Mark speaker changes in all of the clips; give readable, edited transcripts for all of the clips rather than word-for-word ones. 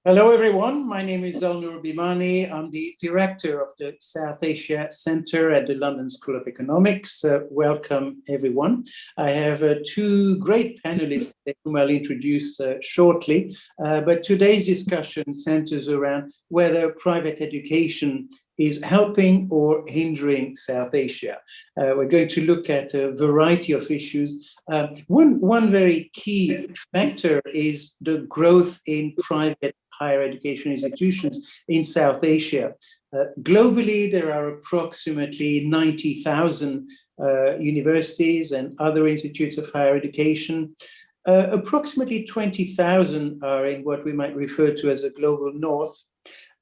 Speaker 1: Hello, everyone. My name is Alnoor Bhimani. I'm the director of the South Asia Centre at the London School of Economics. Welcome, everyone. I have two great panelists whom I'll introduce shortly. But today's discussion centres around whether private education is helping or hindering South Asia. We're going to look at a variety of issues. One very key factor is the growth in private higher education institutions in South Asia. Globally, there are approximately 90,000 universities and other institutes of higher education. Approximately 20,000 are in what we might refer to as a global north.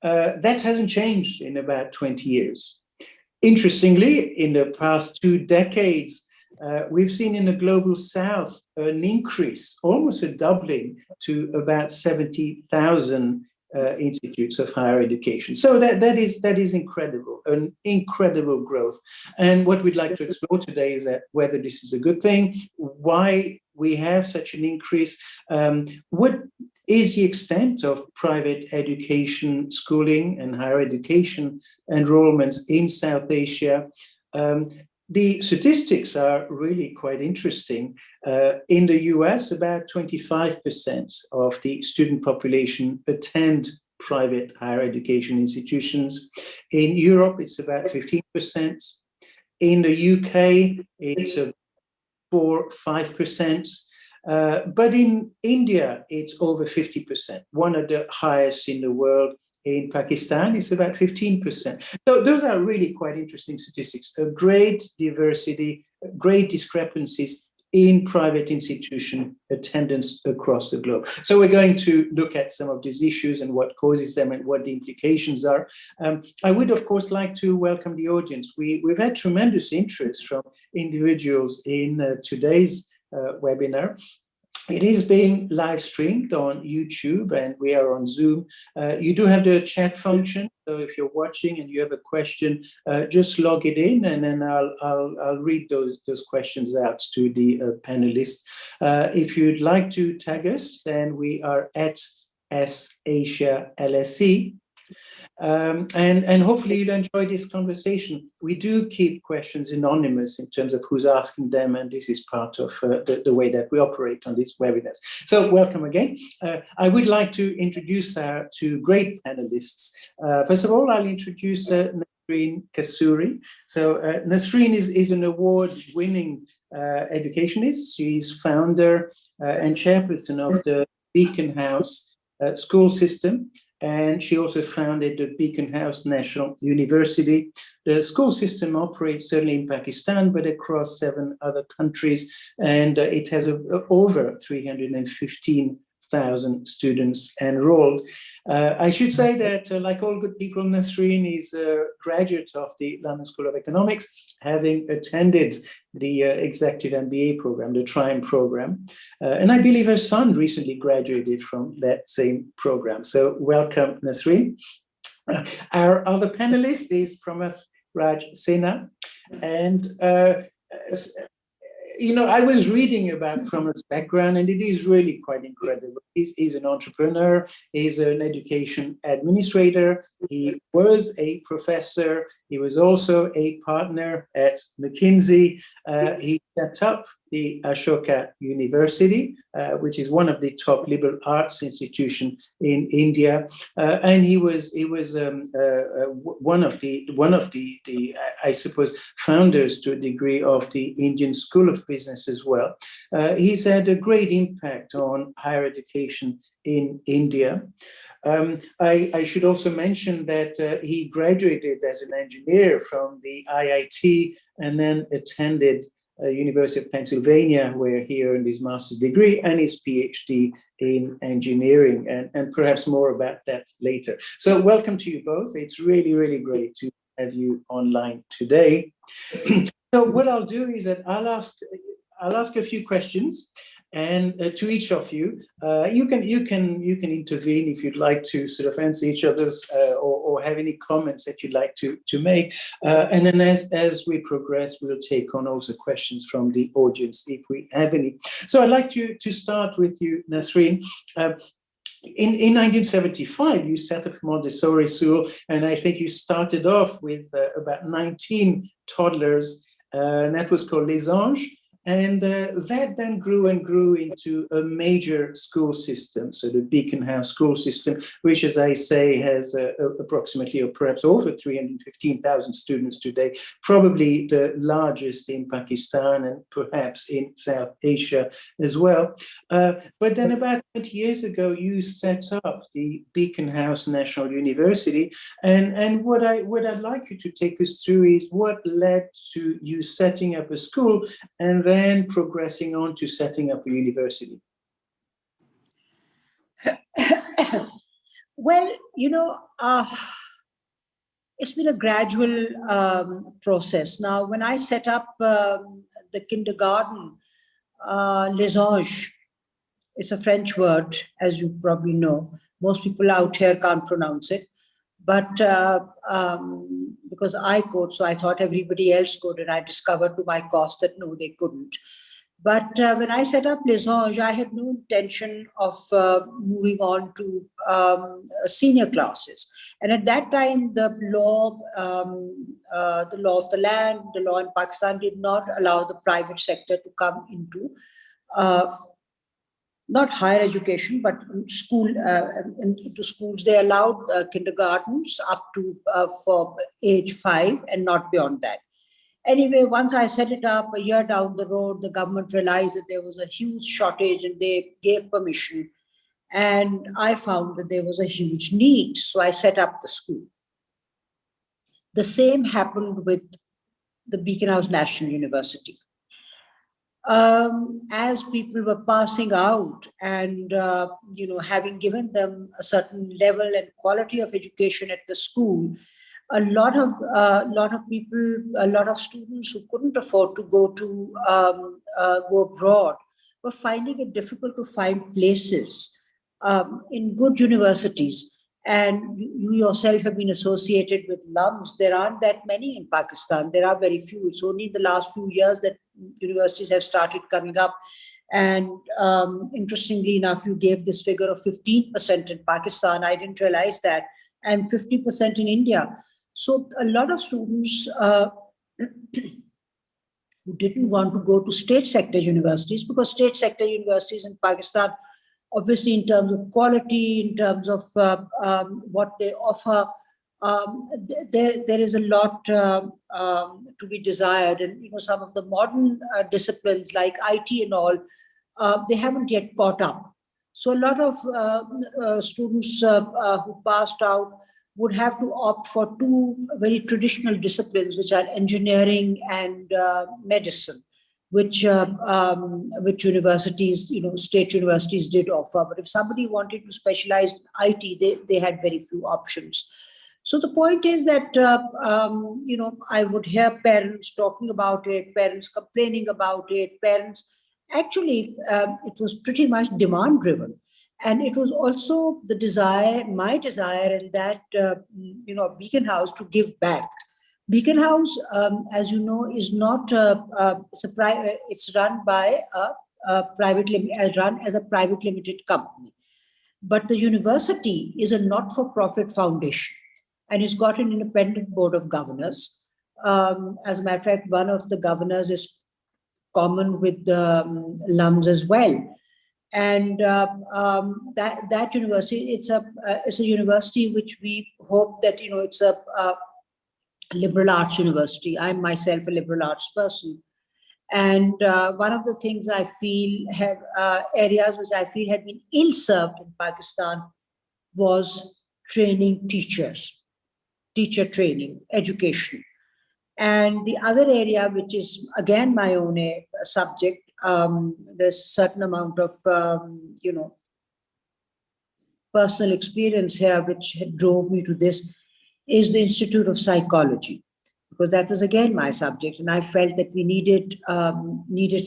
Speaker 1: That hasn't changed in about 20 years. Interestingly, in the past 2 decades, we've seen in the global south an increase, almost a doubling, to about 70,000 institutes of higher education. So that is incredible, an incredible growth. And what we'd like to explore today is that whether this is a good thing, why we have such an increase, what is the extent of private education, schooling, and higher education enrollments in South Asia. The statistics are really quite interesting. In the US, about 25% of the student population attend private higher education institutions. In Europe, it's about 15%. In the UK, it's 4-5%. But in India, it's over 50%, one of the highest in the world. In Pakistan, it's about 15%. So those are really quite interesting statistics. A great diversity, great discrepancies in private institution attendance across the globe. So we're going to look at some of these issues and what causes them and what the implications are. I would, of course, like to welcome the audience. We've had tremendous interest from individuals in today's webinar. It is being live streamed on YouTube and we are on Zoom. You do have the chat function. So if you're watching and you have a question, just log it in and then I'll read those questions out to the panelists. If you'd like to tag us, then we are at SAsia LSE. And hopefully you'll enjoy this conversation. We do keep questions anonymous in terms of who's asking them, and this is part of the way that we operate on these webinars. So welcome again. I would like to introduce our two great panelists. First of all, I'll introduce Nasreen Kasuri. So Nasreen is an award-winning educationist. She's founder and chairperson of the Beaconhouse school system. And she also founded the Beaconhouse National University. The school system operates certainly in Pakistan, but across 7 other countries. And it has over 315,000 students enrolled. I should say that, like all good people, Nasreen is a graduate of the London School of Economics, having attended the Executive MBA program, the TRIUMPH program. And I believe her son recently graduated from that same program. So welcome, Nasreen. Our other panelist is Pramath Sinha. And I was reading about Pramath's background, and it is really quite incredible. He's an entrepreneur, he's an education administrator, he was a professor, he was also a partner at McKinsey. He set up the Ashoka University, which is one of the top liberal arts institutions in India, and he was one of the I suppose founders to a degree of the Indian School of Business as well. He's had a great impact on higher education in India. I should also mention that he graduated as an engineer from the IIT and then attended University of Pennsylvania, where he earned his master's degree and his PhD in engineering, and perhaps more about that later. So welcome to you both. It's really, really great to have you online today. So what I'll do is that I'll ask a few questions, and to each of you, you can intervene if you'd like to sort of answer each other's or have any comments that you'd like to make. And then as we progress, we'll take on also questions from the audience if we have any. So I'd like to start with you, Nasreen. in 1975, you set up Montessori school, and I think you started off with about 19 toddlers, and that was called Les Anges. And that then grew and grew into a major school system, so the Beaconhouse school system, which, as I say, has approximately or perhaps over 315,000 students today, probably the largest in Pakistan and perhaps in South Asia as well. But then about 20 years ago, you set up the Beaconhouse National University. And what I'd like you to take us through is what led to you setting up a school and then progressing on to setting up a university.
Speaker 2: Well, it's been a gradual process. Now, when I set up the kindergarten, Les Anges, it's a French word, as you probably know. Most people out here can't pronounce it. But because I could, so I thought everybody else could, and I discovered to my cost that no, they couldn't. But when I set up Les Anges, I had no intention of moving on to senior classes. And at that time, the law of the land, the law in Pakistan did not allow the private sector to come into not higher education, but school, into schools. They allowed kindergartens up to for age 5 and not beyond that. Anyway, once I set it up, a year down the road, the government realized that there was a huge shortage and they gave permission. And I found that there was a huge need. So I set up the school. The same happened with the Beaconhouse National University. As people were passing out and, having given them a certain level and quality of education at the school, a lot of people, a lot of students who couldn't afford to go abroad were finding it difficult to find places in good universities. And you yourself have been associated with alums. There aren't that many in Pakistan. There are very few. It's only in the last few years that universities have started coming up. And interestingly enough, you gave this figure of 15% in Pakistan. I didn't realize that. And 50% in India. So a lot of students who didn't want to go to state sector universities, because state sector universities in Pakistan, obviously in terms of quality, in terms of what they offer, there is a lot to be desired. And some of the modern disciplines like IT and all, they haven't yet caught up. So a lot of students who passed out would have to opt for two very traditional disciplines, which are engineering and medicine, which universities, state universities did offer. But if somebody wanted to specialize in IT, they had very few options. So the point is that, I would hear parents talking about it, parents complaining about it, parents, actually, it was pretty much demand driven. And it was also the desire, my desire, and that, Beaconhouse to give back. Beaconhouse, as you know, is not it's run by a private run as a private limited company. But the university is a not-for-profit foundation, and it's got an independent board of governors. As a matter of fact, one of the governors is common with the alums as well. And that university, it's a university which we hope that it's a liberal arts university. I'm myself a liberal arts person, and one of the things I feel have areas which I feel had been ill served in Pakistan was training teachers, teacher training, education. And the other area, which is again my own subject, there's a certain amount of personal experience here which drove me to this, is the Institute of Psychology, because that was again my subject, and I felt that we needed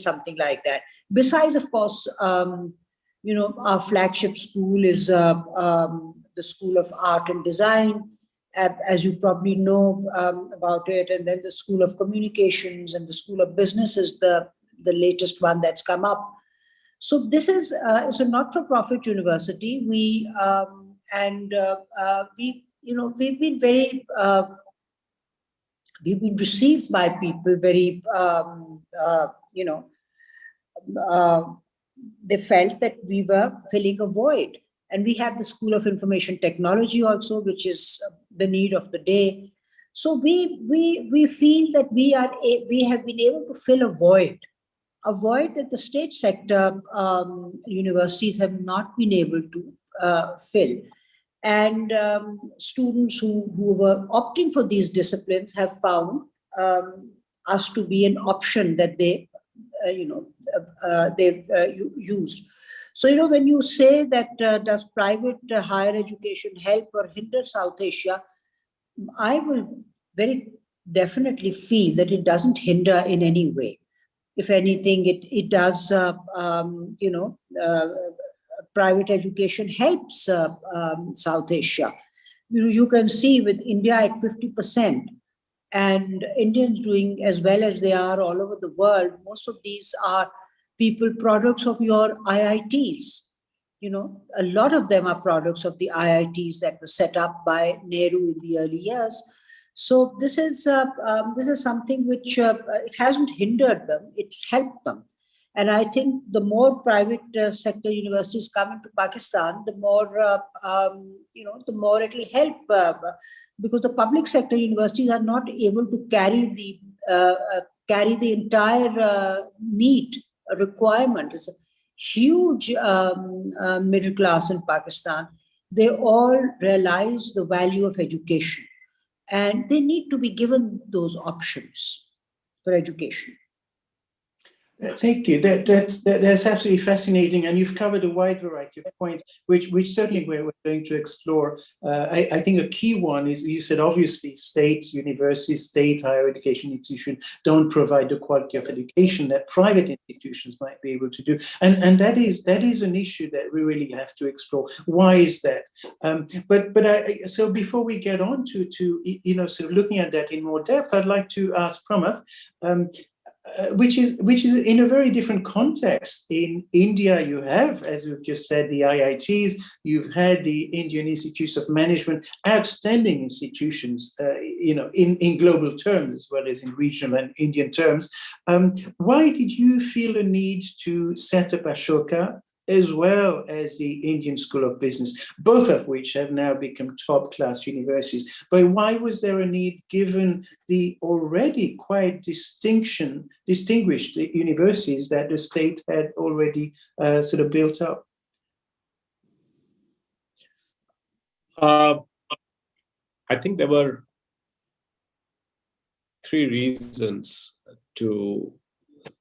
Speaker 2: something like that. Besides, of course, our flagship school is the School of Art and Design, as you probably know about it, and then the School of Communications and the School of Business is the latest one that's come up. So this is it's a not-for-profit university. We we've been very we've been received by people very they felt that we were filling a void. And we have the School of Information Technology also, which is the need of the day. So we feel that we have been able to fill a void that the state sector universities have not been able to fill. And students who were opting for these disciplines have found us to be an option that they've used. So, when you say that does private higher education help or hinder South Asia, I will very definitely feel that it doesn't hinder in any way. If anything, it does, private education helps South Asia. You can see with India at 50%, and Indians doing as well as they are all over the world. Most of these are people products of your IITs. A lot of them are products of the IITs that were set up by Nehru in the early years. So this is something which it hasn't hindered them; it's helped them. And I think the more private sector universities come into Pakistan, the more the more it will help, because the public sector universities are not able to carry the entire NEET requirement. It's a huge middle class in Pakistan. They all realize the value of education, and they need to be given those options for education.
Speaker 1: Thank you. That's absolutely fascinating, and you've covered a wide variety of points, which certainly we're going to explore. I think a key one is, you said obviously states, universities, state higher education institutions don't provide the quality of education that private institutions might be able to do, and that is an issue that we really have to explore. Why is that? So before we get on to sort of looking at that in more depth, I'd like to ask Pramath. Which is in a very different context. In India, you have, as we've just said, the IITs, you've had the Indian Institutes of Management, outstanding institutions, in global terms as well as in regional and Indian terms. Why did you feel a need to set up Ashoka as well as the Indian School of Business, both of which have now become top-class universities? But why was there a need, given the already quite distinguished universities that the state had already sort of built up?
Speaker 3: I think there were three reasons to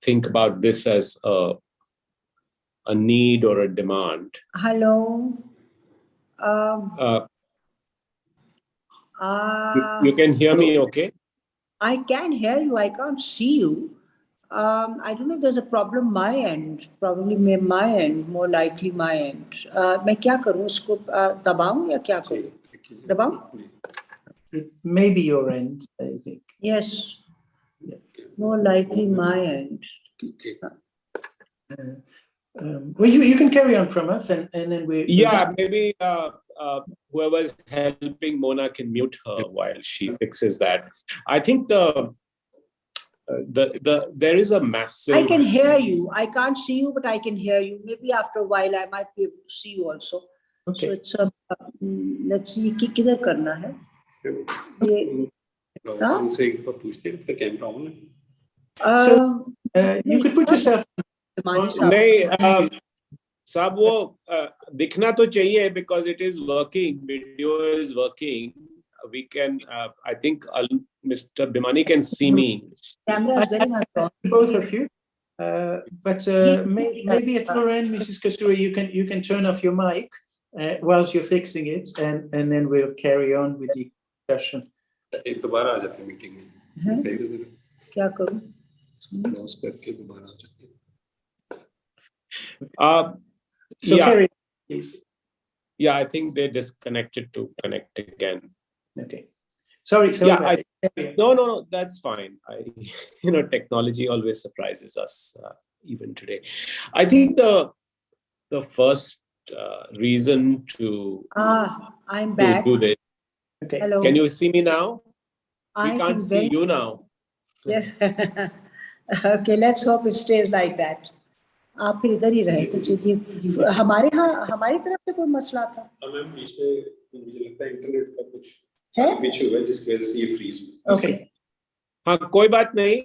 Speaker 3: think about this as a need or a demand.
Speaker 2: Hello.
Speaker 3: You can hear me okay?
Speaker 2: I can hear you. I can't see you. I don't know if there's a problem my end. Probably my end, more likely my end. मैं क्या करूँ, उसको दबाऊँ या क्या करूँ? दबाऊँ?
Speaker 1: Maybe your end, I think.
Speaker 2: Yes. Yeah. More likely my end.
Speaker 1: Well, you can carry on, Pramath, and then we.
Speaker 3: Yeah, maybe whoever's helping Mona can mute her while she fixes that. I think there is a massive.
Speaker 2: I can hear you. I can't see you, but I can hear you. Maybe after a while I might be able to see you also. Okay. So it's let's see कि किधर करना है.
Speaker 1: So you could put yourself.
Speaker 3: नहीं, साहब वो दिखना तो चाहिए, because it is working. Video is working. We can. I think Mr. Bhimani can see me.
Speaker 2: Camera is very much on.
Speaker 1: Both of you. But maybe at your end, Mrs. Kasuri, you can turn off your mic whilst you're fixing it, and then we'll carry on with the discussion.
Speaker 4: एक दोबारा आ जाते meeting में.
Speaker 2: क्या करूं?
Speaker 4: Close करके दोबारा आ जाते.
Speaker 1: So
Speaker 3: yeah.
Speaker 1: Carrie, please.
Speaker 3: Yeah, I think they disconnected to connect again.
Speaker 1: Okay. Sorry.
Speaker 3: No, that's fine. Technology always surprises us. even today. I think the first reason to
Speaker 2: I'm back.
Speaker 3: do this.
Speaker 1: Okay.
Speaker 2: Hello.
Speaker 3: Can you see me now? We
Speaker 2: I
Speaker 3: can't
Speaker 2: can
Speaker 3: see you now.
Speaker 2: Yes. Okay, let's hope it stays like that. आप फिर इधर ही रहे तो जी हमारे यहाँ हमारी तरफ से कोई मसला था
Speaker 4: मैम बीच में मुझे लगता है इंटरनेट का कुछ
Speaker 2: है
Speaker 4: पीछे हुआ है जिसकी वजह से ये फ्रीज हुआ
Speaker 2: ओके
Speaker 3: हाँ कोई बात नहीं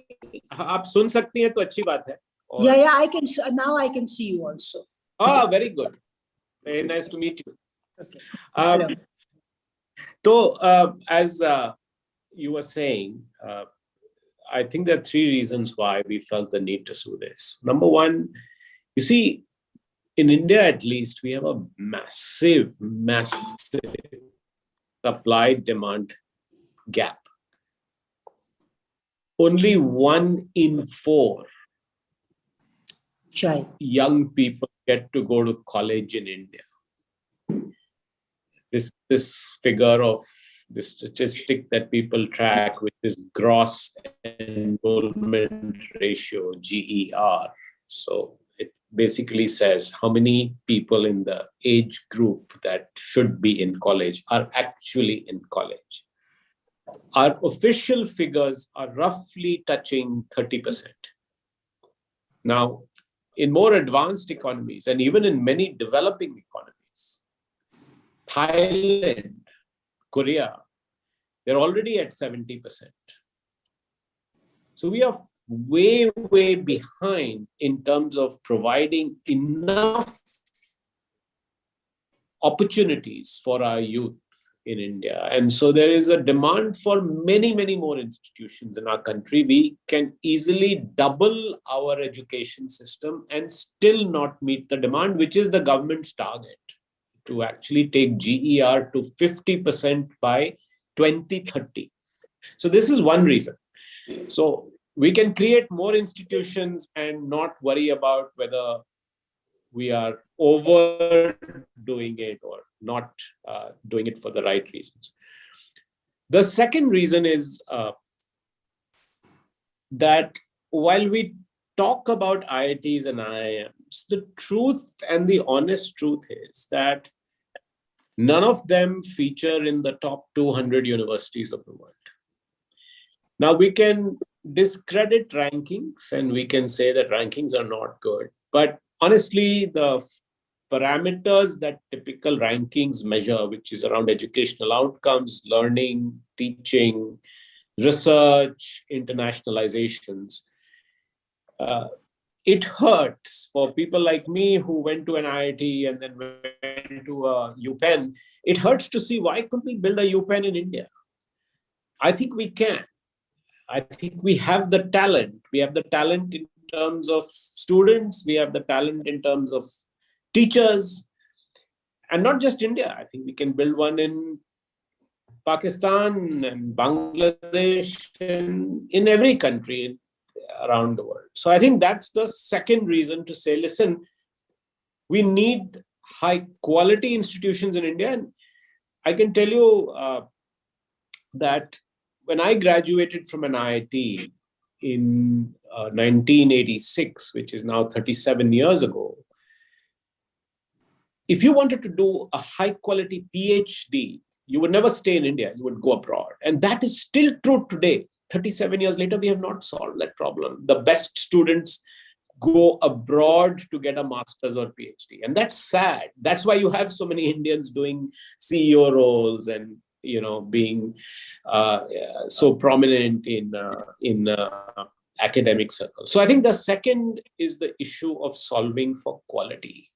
Speaker 3: आप सुन सकती हैं तो अच्छी बात है
Speaker 2: yeah I can now I can see you also
Speaker 3: very good, very nice to meet you.
Speaker 2: Okay. Hello.
Speaker 3: So as you were saying, I think there are three reasons why we felt the need to sue this. Number one, you see, in India at least, we have a massive supply-demand gap. Only 1 in 4 young people get to go to college in India. This figure of the statistic that people track, which is gross enrollment ratio, GER. So it basically says how many people in the age group that should be in college are actually in college. Our official figures are roughly touching 30%. Now, in more advanced economies, and even in many developing economies, Thailand, Korea, they're already at 70%. So we are way behind in terms of providing enough opportunities for our youth in India. And so there is a demand for many more institutions in our country. We can easily double our education system and still not meet the demand, which is the government's target, to actually take GER to 50% by 2030. So this is one reason. So we can create more institutions and not worry about whether we are overdoing it or not doing it for the right reasons. The second reason is that while we talk about IITs and IIMs, the truth and the honest truth is that none of them feature in the top 200 universities of the world. Now, we can discredit rankings and we can say that rankings are not good. But honestly, the parameters that typical rankings measure, which is around educational outcomes, learning, teaching, research, internationalizations, it hurts for people like me who went to an IIT and then went to a UPenn. It hurts to see why couldn't we build a UPenn in India? I think we can. I think we have the talent. We have the talent in terms of students. We have the talent in terms of teachers. And not just India. I think we can build one in Pakistan and Bangladesh and in every country around the world. So I think that's the second reason to say, listen, we need high quality institutions in India. And I can tell you that when I graduated from an IIT in 1986, which is now 37 years ago, if you wanted to do a high quality PhD, you would never stay in India, you would go abroad. And that is still true today. 37 years later, we have not solved that problem. The best students go abroad to get a master's or PhD. And that's sad. That's why you have so many Indians doing CEO roles and being so prominent in academic circles. So I think the second is the issue of solving for quality.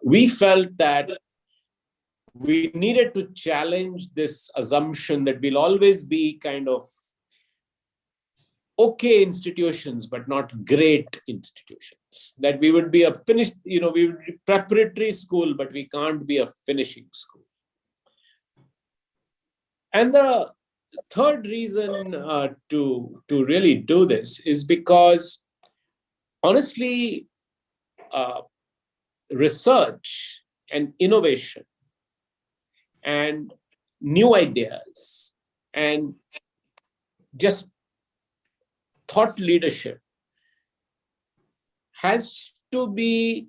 Speaker 3: We felt that we needed to challenge this assumption that we'll always be kind of okay institutions, but not great institutions. That we would be a finished, we would be preparatory school, but we can't be a finishing school. And the third reason to really do this is because, honestly, research and innovation and new ideas and just thought leadership has to be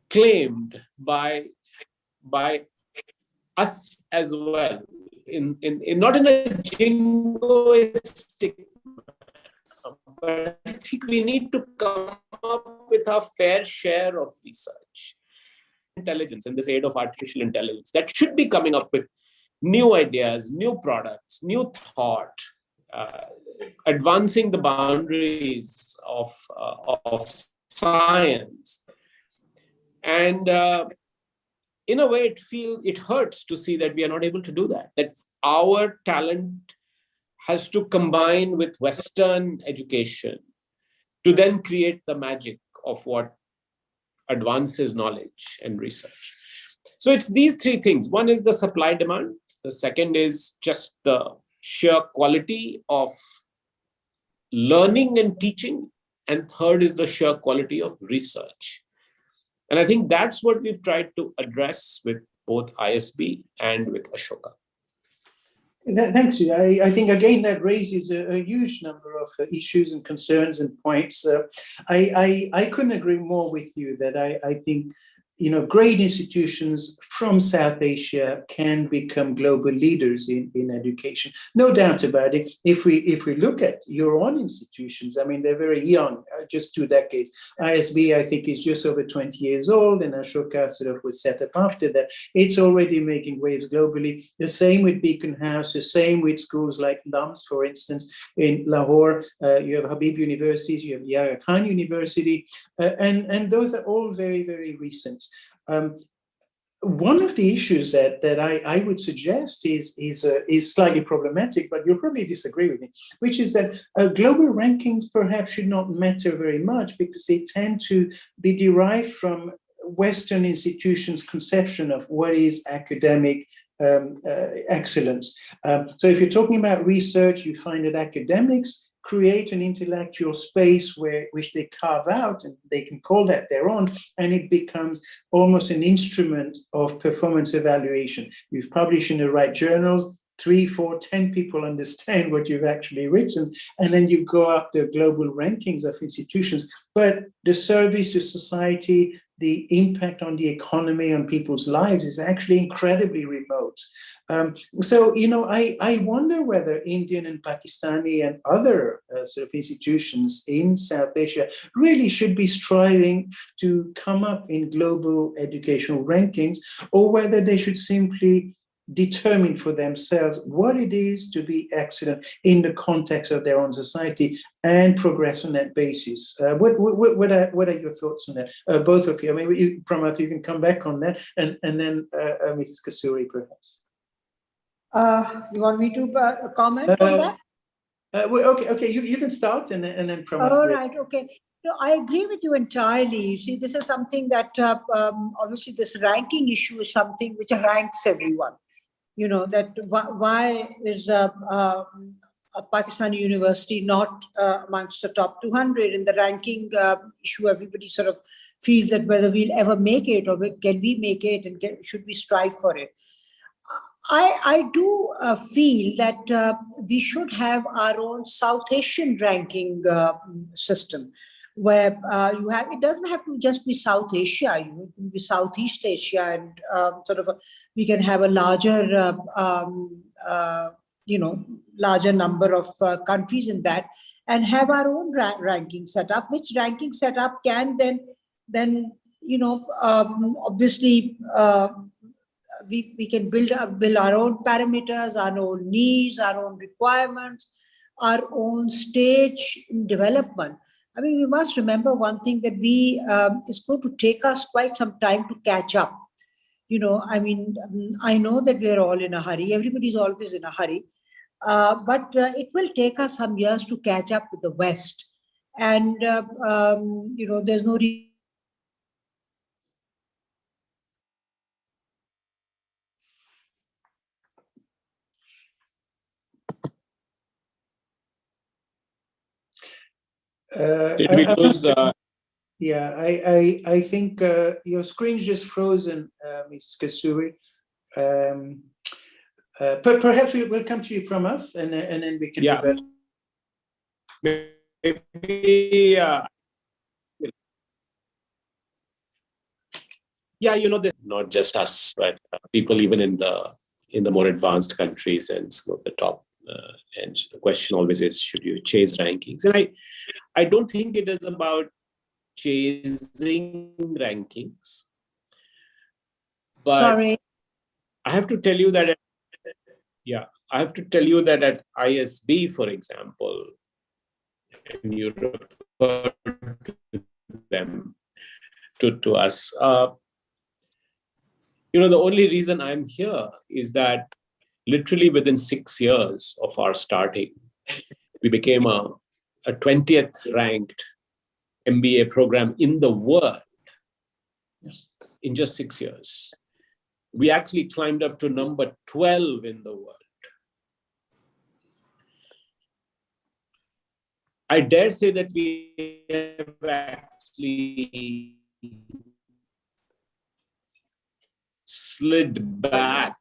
Speaker 3: claimed by us as well, in not in a jingoistic, but I think we need to come up with our fair share of research. Intelligence in this age of artificial intelligence that should be coming up with new ideas, new products, new thought, advancing the boundaries of science. And in a way, it hurts to see that we are not able to do that. That our talent has to combine with Western education to then create the magic of what advances knowledge and research. So it's these three things. One is the supply demand. The second is just the sheer quality of learning and teaching. And third is the sheer quality of research. And I think that's what we've tried to address with both ISB and with Ashoka.
Speaker 1: Thanks. I think, again, that raises a huge number of issues and concerns and points. I couldn't agree more with you that I think, great institutions from South Asia can become global leaders in education. No doubt about it. If we look at your own institutions, I mean, they're very young, just 2 decades. ISB, I think, is just over 20 years old, and Ashoka sort of was set up after that. It's already making waves globally. The same with Beaconhouse, the same with schools like LUMS, for instance, in Lahore. You have Habib universities, you have Yahya Khan University, and those are all very, very recent. One of the issues that I would suggest is slightly problematic, but you'll probably disagree with me, which is that global rankings perhaps should not matter very much because they tend to be derived from Western institutions' conception of what is academic excellence. So if you're talking about research, you find that academics create an intellectual space which they carve out, and they can call that their own, and it becomes almost an instrument of performance evaluation. You've published in the right journals, 3, 4, 10 people understand what you've actually written, and then you go up the global rankings of institutions. But the service to society, the impact on the economy, on people's lives is actually incredibly remote. So, I wonder whether Indian and Pakistani and other sort of institutions in South Asia really should be striving to come up in global educational rankings, or whether they should simply determine for themselves what it is to be excellent in the context of their own society and progress on that basis. What are your thoughts on that? Both of you. I mean, Pramath, you can come back on that, and then Mrs. Kasuri, perhaps.
Speaker 2: You want me to comment on that?
Speaker 1: Okay. You can start, and then Pramath.
Speaker 2: All right. Okay. No, I agree with you entirely. You see, this is something that obviously this ranking issue is something which ranks everyone. That why is a Pakistani university not amongst the top 200 in the ranking issue? Everybody sort of feels that whether we'll ever make it, or can we make it, and should we strive for it? I do feel that we should have our own South Asian ranking system, where it doesn't have to just be South Asia, it can be Southeast Asia, and we can have a larger, larger number of countries in that, and have our own ranking setup, which ranking setup can then obviously we can build our own parameters, our own needs, our own requirements, our own stage in development. I mean, we must remember one thing, that it's going to take us quite some time to catch up. I mean, I know that we're all in a hurry. Everybody's always in a hurry. But it will take us some years to catch up with the West. And, there's no reason.
Speaker 3: Did we lose?
Speaker 1: Yeah, I think your screen's just frozen, Mrs. Kasuri. But perhaps we'll come to you, Pramath, and then we can do that.
Speaker 3: Yeah, this not just us, but people even in the more advanced countries and some of the top. And the question always is, should you chase rankings? And I don't think it is about chasing rankings. But
Speaker 2: Sorry.
Speaker 3: I have to tell you that at ISB, for example, and you refer to them, to us, the only reason I'm here is that literally within 6 years of our starting, we became a 20th ranked MBA program in the world in just 6 years. We actually climbed up to number 12 in the world. I dare say that we have actually slid back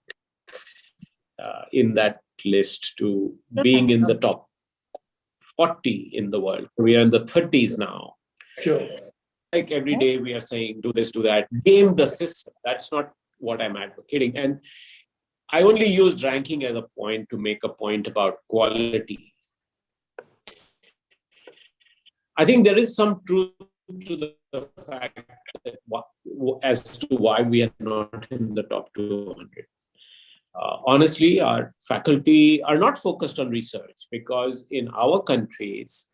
Speaker 3: in that list to being in the top 40 in the world. We are in the 30s now.
Speaker 1: Sure.
Speaker 3: Like every day we are saying, do this, do that, game the system. That's not what I'm advocating. And I only used ranking as a point to make a point about quality. I think there is some truth to the fact that as to why we are not in the top 200. Honestly, our faculty are not focused on research because in our countries,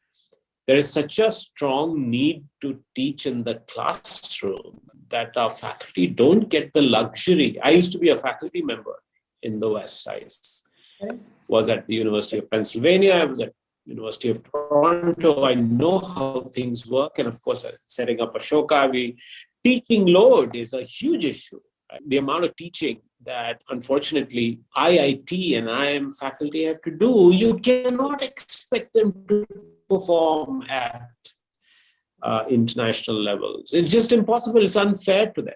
Speaker 3: there is such a strong need to teach in the classroom that our faculty don't get the luxury. I used to be a faculty member in the West. I was at the University of Pennsylvania. I was at University of Toronto. I know how things work. And of course, setting up Ashoka, teaching load is a huge issue. Right? The amount of teaching that unfortunately IIT and IIM faculty have to do, you cannot expect them to perform at international levels. It's just impossible. It's unfair to them.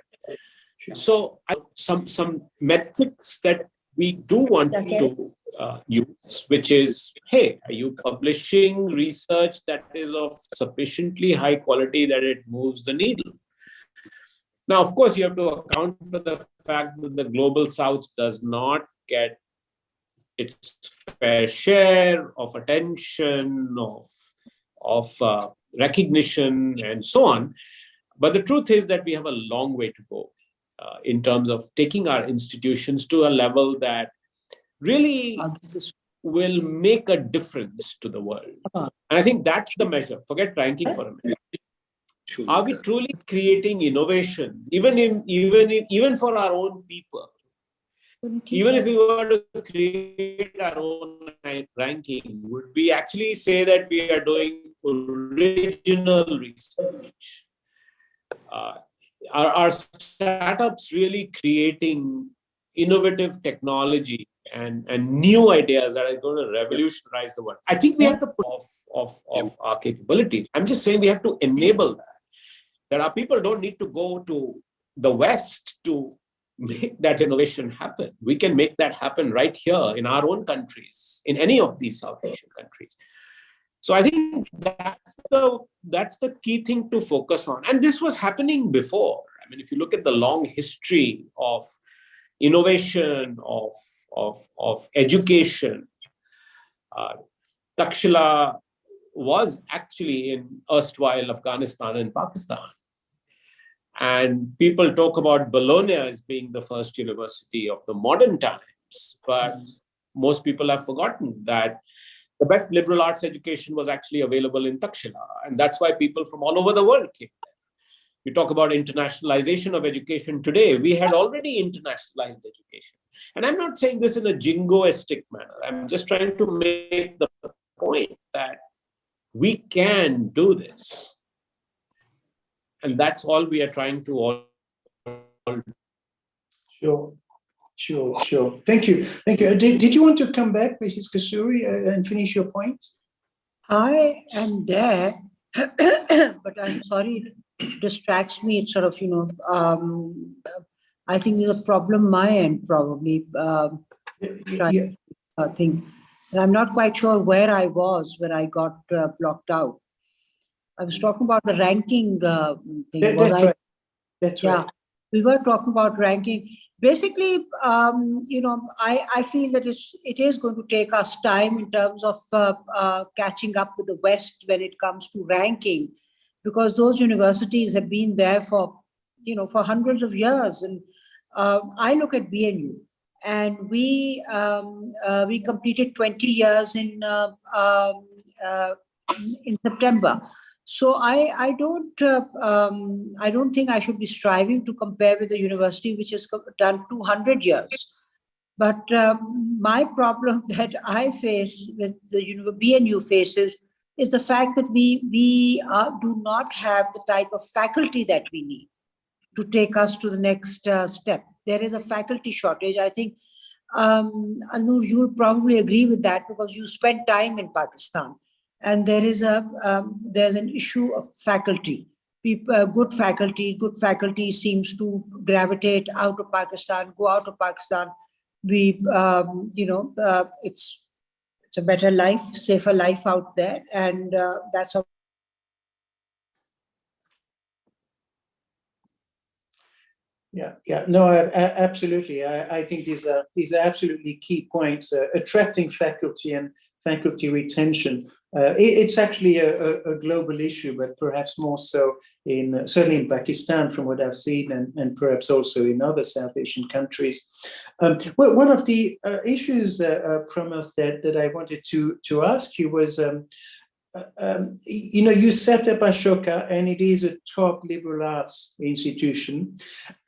Speaker 3: So some metrics that we do want to use, which is, hey, are you publishing research that is of sufficiently high quality that it moves the needle? Now, of course, you have to account for the fact that the Global South does not get its fair share of attention, of recognition, and so on. But the truth is that we have a long way to go in terms of taking our institutions to a level that really will make a difference to the world. And I think that's the measure. Forget ranking for a minute. Are we truly creating innovation, even for our own people? Even if we were to create our own ranking, would we actually say that we are doing original research? Are startups really creating innovative technology and new ideas that are going to revolutionize the world? I think we have the of our capabilities. I'm just saying we have to enable that our people don't need to go to the West to make that innovation happen. We can make that happen right here in our own countries, in any of these South Asian countries. So I think that's the key thing to focus on. And this was happening before. I mean, if you look at the long history of innovation, of education, Takshila was actually in erstwhile Afghanistan and Pakistan. And people talk about Bologna as being the first university of the modern times, but most people have forgotten that the best liberal arts education was actually available in Takshila. And that's why people from all over the world came there. We talk about internationalization of education today. We had already internationalized education. And I'm not saying this in a jingoistic manner. I'm just trying to make the point that we can do this. And that's all we are trying to all.
Speaker 1: Sure. Thank you. Did you want to come back, Mrs. Kasuri, and finish your point?
Speaker 2: I am there, but I'm sorry, it distracts me. It's sort of, I think there's a problem my end, probably. Thing. And I'm not quite sure where I was when I got blocked out. I was talking about the ranking thing.
Speaker 1: That's right.
Speaker 2: we were talking about ranking. Basically, I feel that it is going to take us time in terms of catching up with the West when it comes to ranking, because those universities have been there for hundreds of years. And I look at BNU, and we completed 20 years in September. So I don't think I should be striving to compare with a university which has done 200 years. But my problem that I face with the BNU faces is the fact that we do not have the type of faculty that we need to take us to the next step. There is a faculty shortage. I think, Alnoor, you'll probably agree with that because you spent time in Pakistan. And there's an issue of faculty. Good faculty seems to gravitate out of Pakistan, go out of Pakistan. It's a better life, safer life out there, and that's how.
Speaker 1: Yeah, no, absolutely. I think these are absolutely key points. Attracting faculty and faculty retention. It's actually a global issue, but perhaps more so certainly in Pakistan, from what I've seen, and perhaps also in other South Asian countries. Well, one of the issues, Pramath, that I wanted to ask you was, you set up Ashoka, and it is a top liberal arts institution,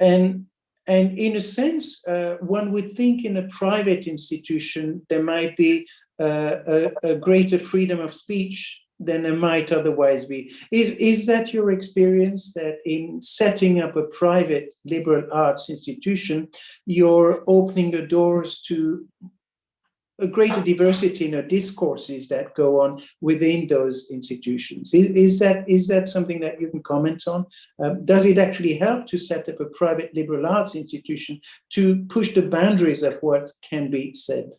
Speaker 1: and in a sense, one would think in a private institution there might be a greater freedom of speech than there might otherwise be. Is that your experience, that in setting up a private liberal arts institution, you're opening the doors to a greater diversity in the discourses that go on within those institutions? Is that something that you can comment on? Does it actually help to set up a private liberal arts institution to push the boundaries of what can be said?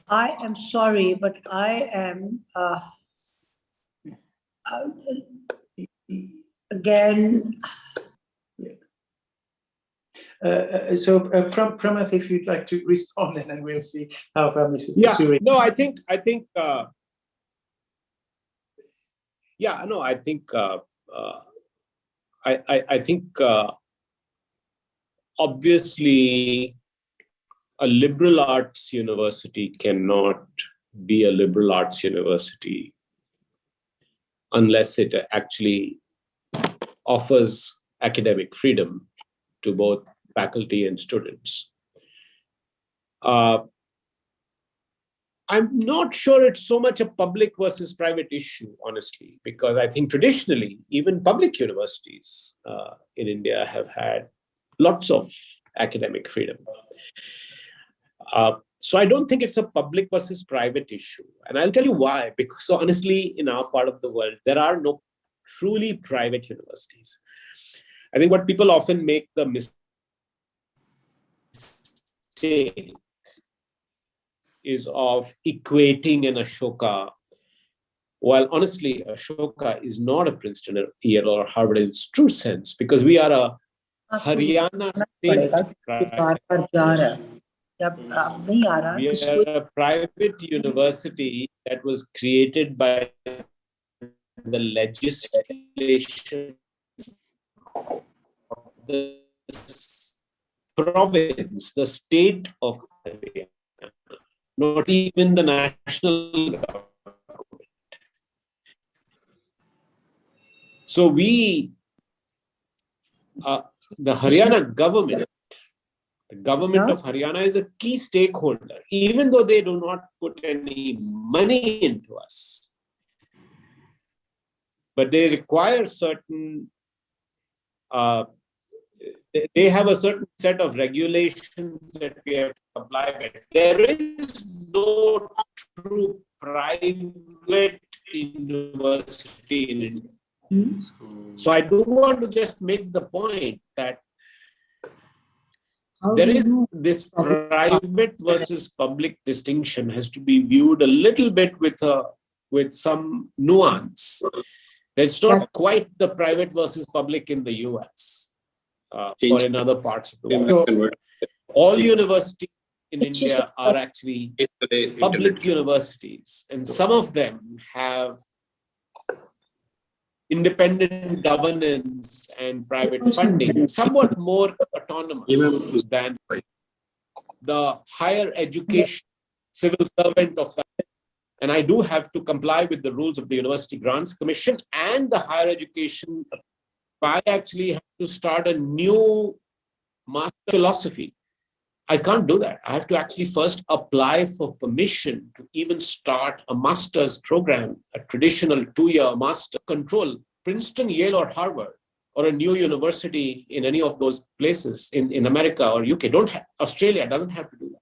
Speaker 2: I am sorry, but I am again.
Speaker 1: So, Pramath, if you'd like to respond, and then we'll see how far Mrs. Kasuri.
Speaker 3: No, I think obviously a liberal arts university cannot be a liberal arts university unless it actually offers academic freedom to both faculty and students. I'm not sure it's so much a public versus private issue, honestly, because I think traditionally, even public universities in India have had lots of academic freedom. So I don't think it's a public versus private issue. And I'll tell you why. Because honestly, in our part of the world, there are no truly private universities. I think what people often make the mistake is of equating an Ashoka. While honestly, Ashoka is not a Princeton, Yale, or Harvard in its true sense, because we are a Haryana state. We are a private university that was created by the legislation of the province, the state of Haryana, not even the national government. So the Haryana government, the government of Haryana is a key stakeholder, even though they do not put any money into us. But they require certain, they have a certain set of regulations that we have to apply with. There is no true private university in India. So I do want to just make the point that there is this private versus public distinction has to be viewed a little bit with some nuance. It's not quite the private versus public in the US or in other parts of the world. All universities in India are actually public universities, and some of them have independent governance and private funding, somewhat more autonomous than the higher education civil servant of that. And I do have to comply with the rules of the University Grants Commission and the higher education. I actually have to start a new master philosophy. I can't do that. I have to actually first apply for permission to even start a master's program, a traditional 2-year master. Control Princeton, Yale, or Harvard, or a new university in any of those places in America or UK. Australia doesn't have to do that.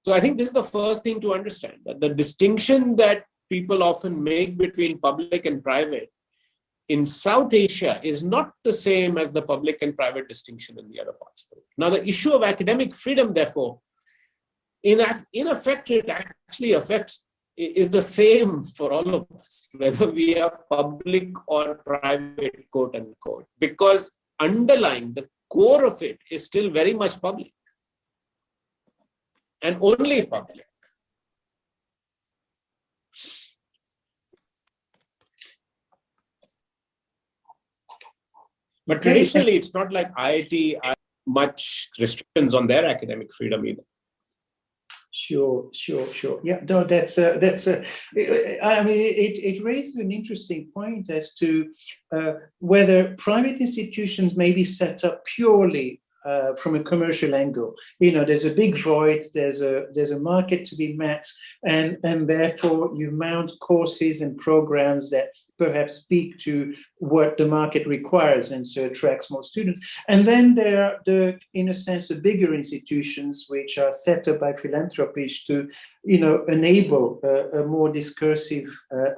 Speaker 3: So I think this is the first thing to understand, that the distinction that people often make between public and private in South Asia is not the same as the public and private distinction in the other parts of the world. Now, the issue of academic freedom, therefore, in effect, it actually is the same for all of us, whether we are public or private, quote unquote, because underlying the core of it is still very much public and only public. But traditionally, it's not like IIT has much restrictions on their academic freedom either.
Speaker 1: Sure. Yeah, no, I mean, it raises an interesting point as to whether private institutions may be set up purely from a commercial angle. There's a big void, there's a market to be met, and therefore you mount courses and programs that perhaps speak to what the market requires, and so attracts more students. And then there are in a sense, the bigger institutions which are set up by philanthropists to, enable a more discursive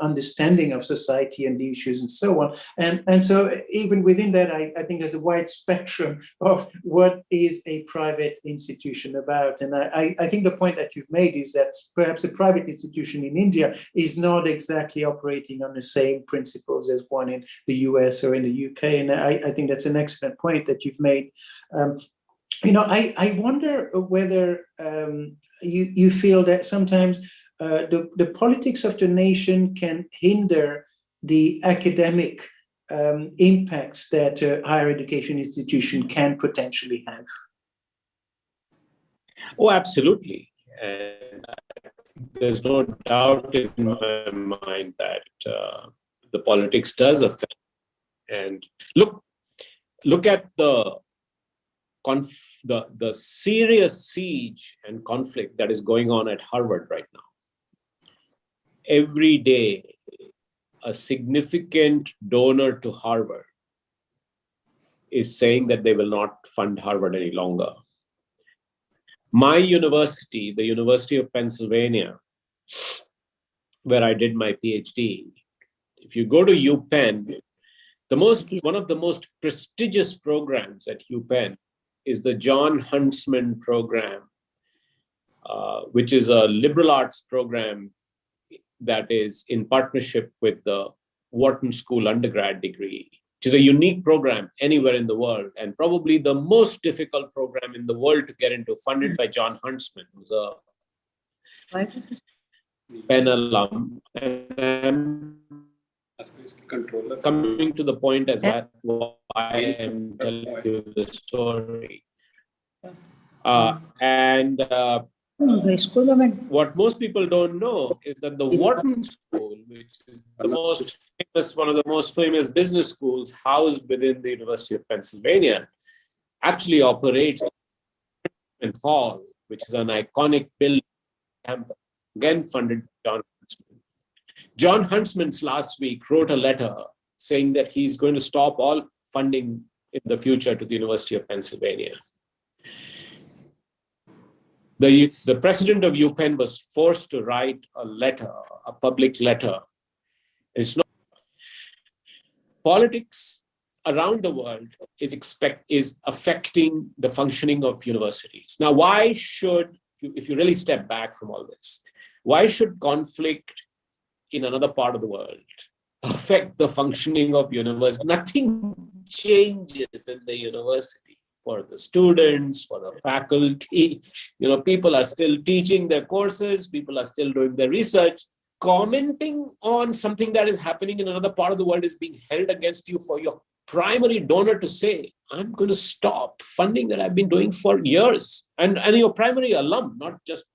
Speaker 1: understanding of society and the issues and so on. And so even within that, I think there's a wide spectrum of what is a private institution about. And I think the point that you've made is that perhaps a private institution in India is not exactly operating on the same principles as one in the US or in the UK. And I think that's an excellent point that you've made. I wonder whether you feel that sometimes the politics of the nation can hinder the academic impacts that a higher education institution can potentially have.
Speaker 3: Oh, absolutely. And there's no doubt in my mind that the politics does affect. And look at the serious siege and conflict that is going on at Harvard right now. Every day, a significant donor to Harvard is saying that they will not fund Harvard any longer. My university, the University of Pennsylvania, where I did my PhD, if you go to UPenn, one of the most prestigious programs at UPenn is the John Huntsman program, which is a liberal arts program that is in partnership with the Wharton School undergrad degree, which is a unique program anywhere in the world, and probably the most difficult program in the world to get into, funded by John Huntsman, who's a Penn alum. And coming to the point as why I am telling you the story. What most people don't know is that the Wharton School, which is one of the most famous business schools housed within the University of Pennsylvania, actually operates in Hall, which is an iconic building, again funded by John Huntsman. John Huntsman last week wrote a letter saying that he's going to stop all funding in the future to the University of Pennsylvania. The president of UPenn was forced to write a public letter. It's not politics around the world is affecting the functioning of universities. Now, why should, if you really step back from all this, why should conflict in another part of the world affect the functioning of university. Nothing changes in the university for the students, for the faculty. People are still teaching their courses, people are still doing their research. Commenting on something that is happening in another part of the world is being held against you for your primary donor to say, I'm going to stop funding that I've been doing for years. And your primary alum, not just.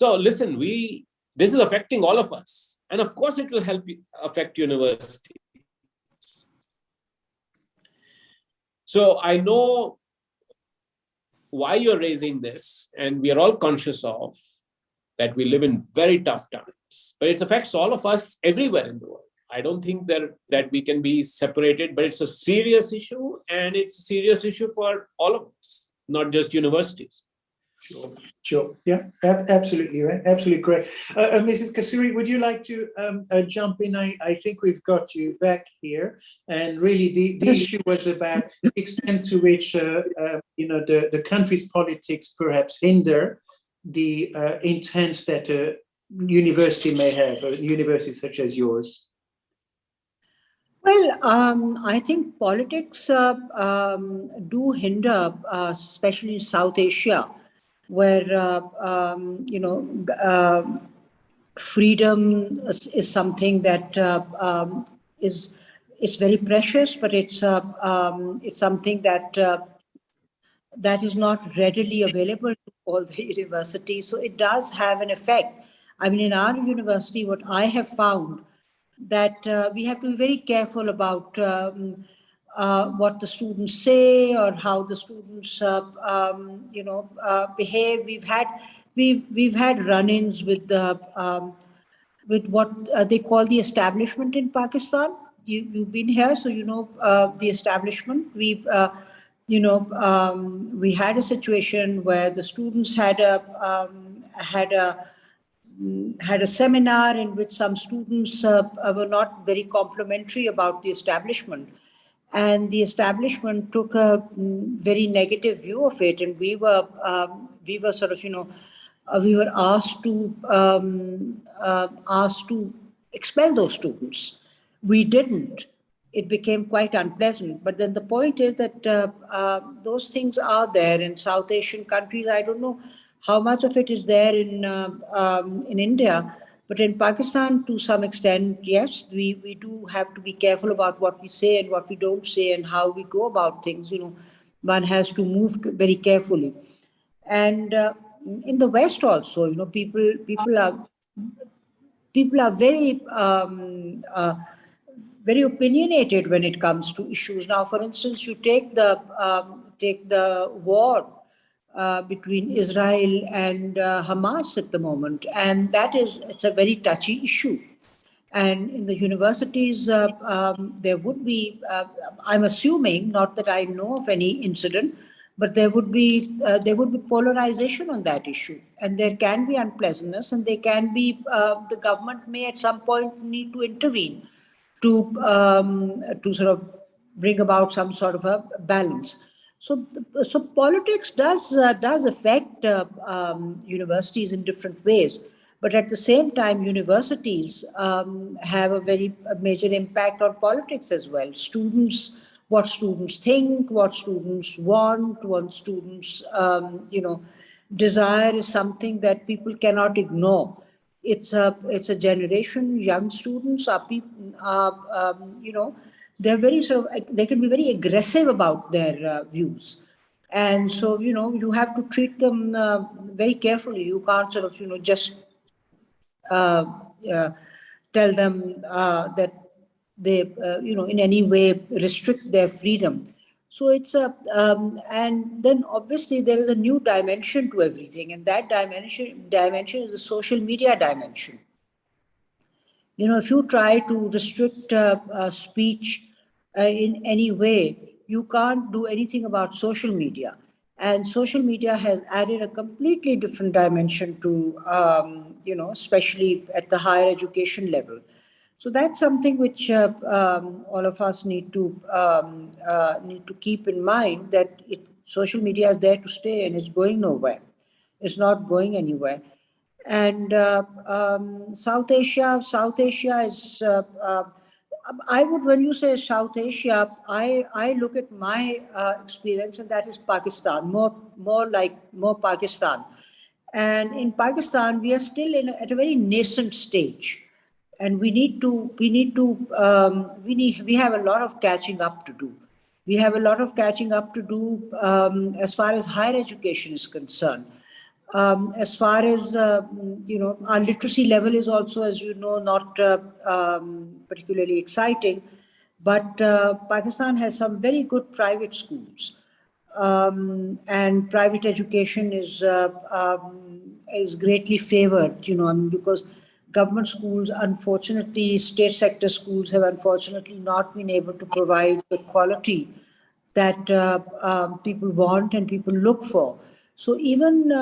Speaker 3: So listen, this is affecting all of us. And of course, it will affect universities. So I know why you're raising this, and we are all conscious of that we live in very tough times, but it affects all of us everywhere in the world. I don't think that we can be separated, but it's a serious issue, and it's a serious issue for all of us, not just universities.
Speaker 1: Sure. Yeah, absolutely right. Absolutely correct. Mrs. Kasuri, would you like to jump in? I think we've got you back here, and really the issue was about the extent to which the country's politics perhaps hinder the intent that a university may have, a university such as yours.
Speaker 2: Well, I think politics do hinder, especially in South Asia, where freedom is something that is very precious, but it's something that is not readily available to all the universities. So it does have an effect. I mean, in our university, what I have found that we have to be very careful about what the students say or how the students, behave. We've had run-ins with what they call the establishment in Pakistan. You've been here, so you know the establishment. We had a situation where the students had a seminar in which some students were not very complimentary about the establishment, and the establishment took a very negative view of it, and we were sort of we were asked to expel those students. We didn't. It became quite unpleasant. But then the point is that those things are there in South Asian countries. I don't know how much of it is there in India, but in Pakistan, to some extent, yes, we do have to be careful about what we say and what we don't say and how we go about things. One has to move very carefully. And in the West also, people are very very opinionated when it comes to issues. Now, for instance, you take the war between Israel and Hamas at the moment, and it's a very touchy issue. And in the universities, there would be, I'm assuming, not that I know of any incident, but there would be polarization on that issue, and there can be unpleasantness, and there can be the government may at some point need to intervene to sort of bring about some sort of a balance. So politics does affect universities in different ways, but at the same time, universities have a major impact on politics as well. What students think, what students want, what students desire is something that people cannot ignore. It's a generation. Young students are people. They're very they can be very aggressive about their views. And so, you have to treat them very carefully. You can't sort of, just tell them that they, in any way restrict their freedom. So it's and then obviously there is a new dimension to everything. And that dimension is the social media dimension. If you try to restrict speech in any way, you can't do anything about social media. And social media has added a completely different dimension to, especially at the higher education level. So that's something which all of us need to keep in mind, that social media is there to stay and it's going nowhere. It's not going anywhere. And South Asia is, I would, when you say South Asia, I look at my experience, and that is Pakistan, more Pakistan. And in Pakistan, we are still at a very nascent stage, and we have a lot of catching up to do. We have a lot of catching up to do as far as higher education is concerned. As far as, our literacy level is also, as you know, not particularly exciting, but Pakistan has some very good private schools. And private education is greatly favored, because government schools, unfortunately, state sector schools have unfortunately not been able to provide the quality that people want and people look for. So even,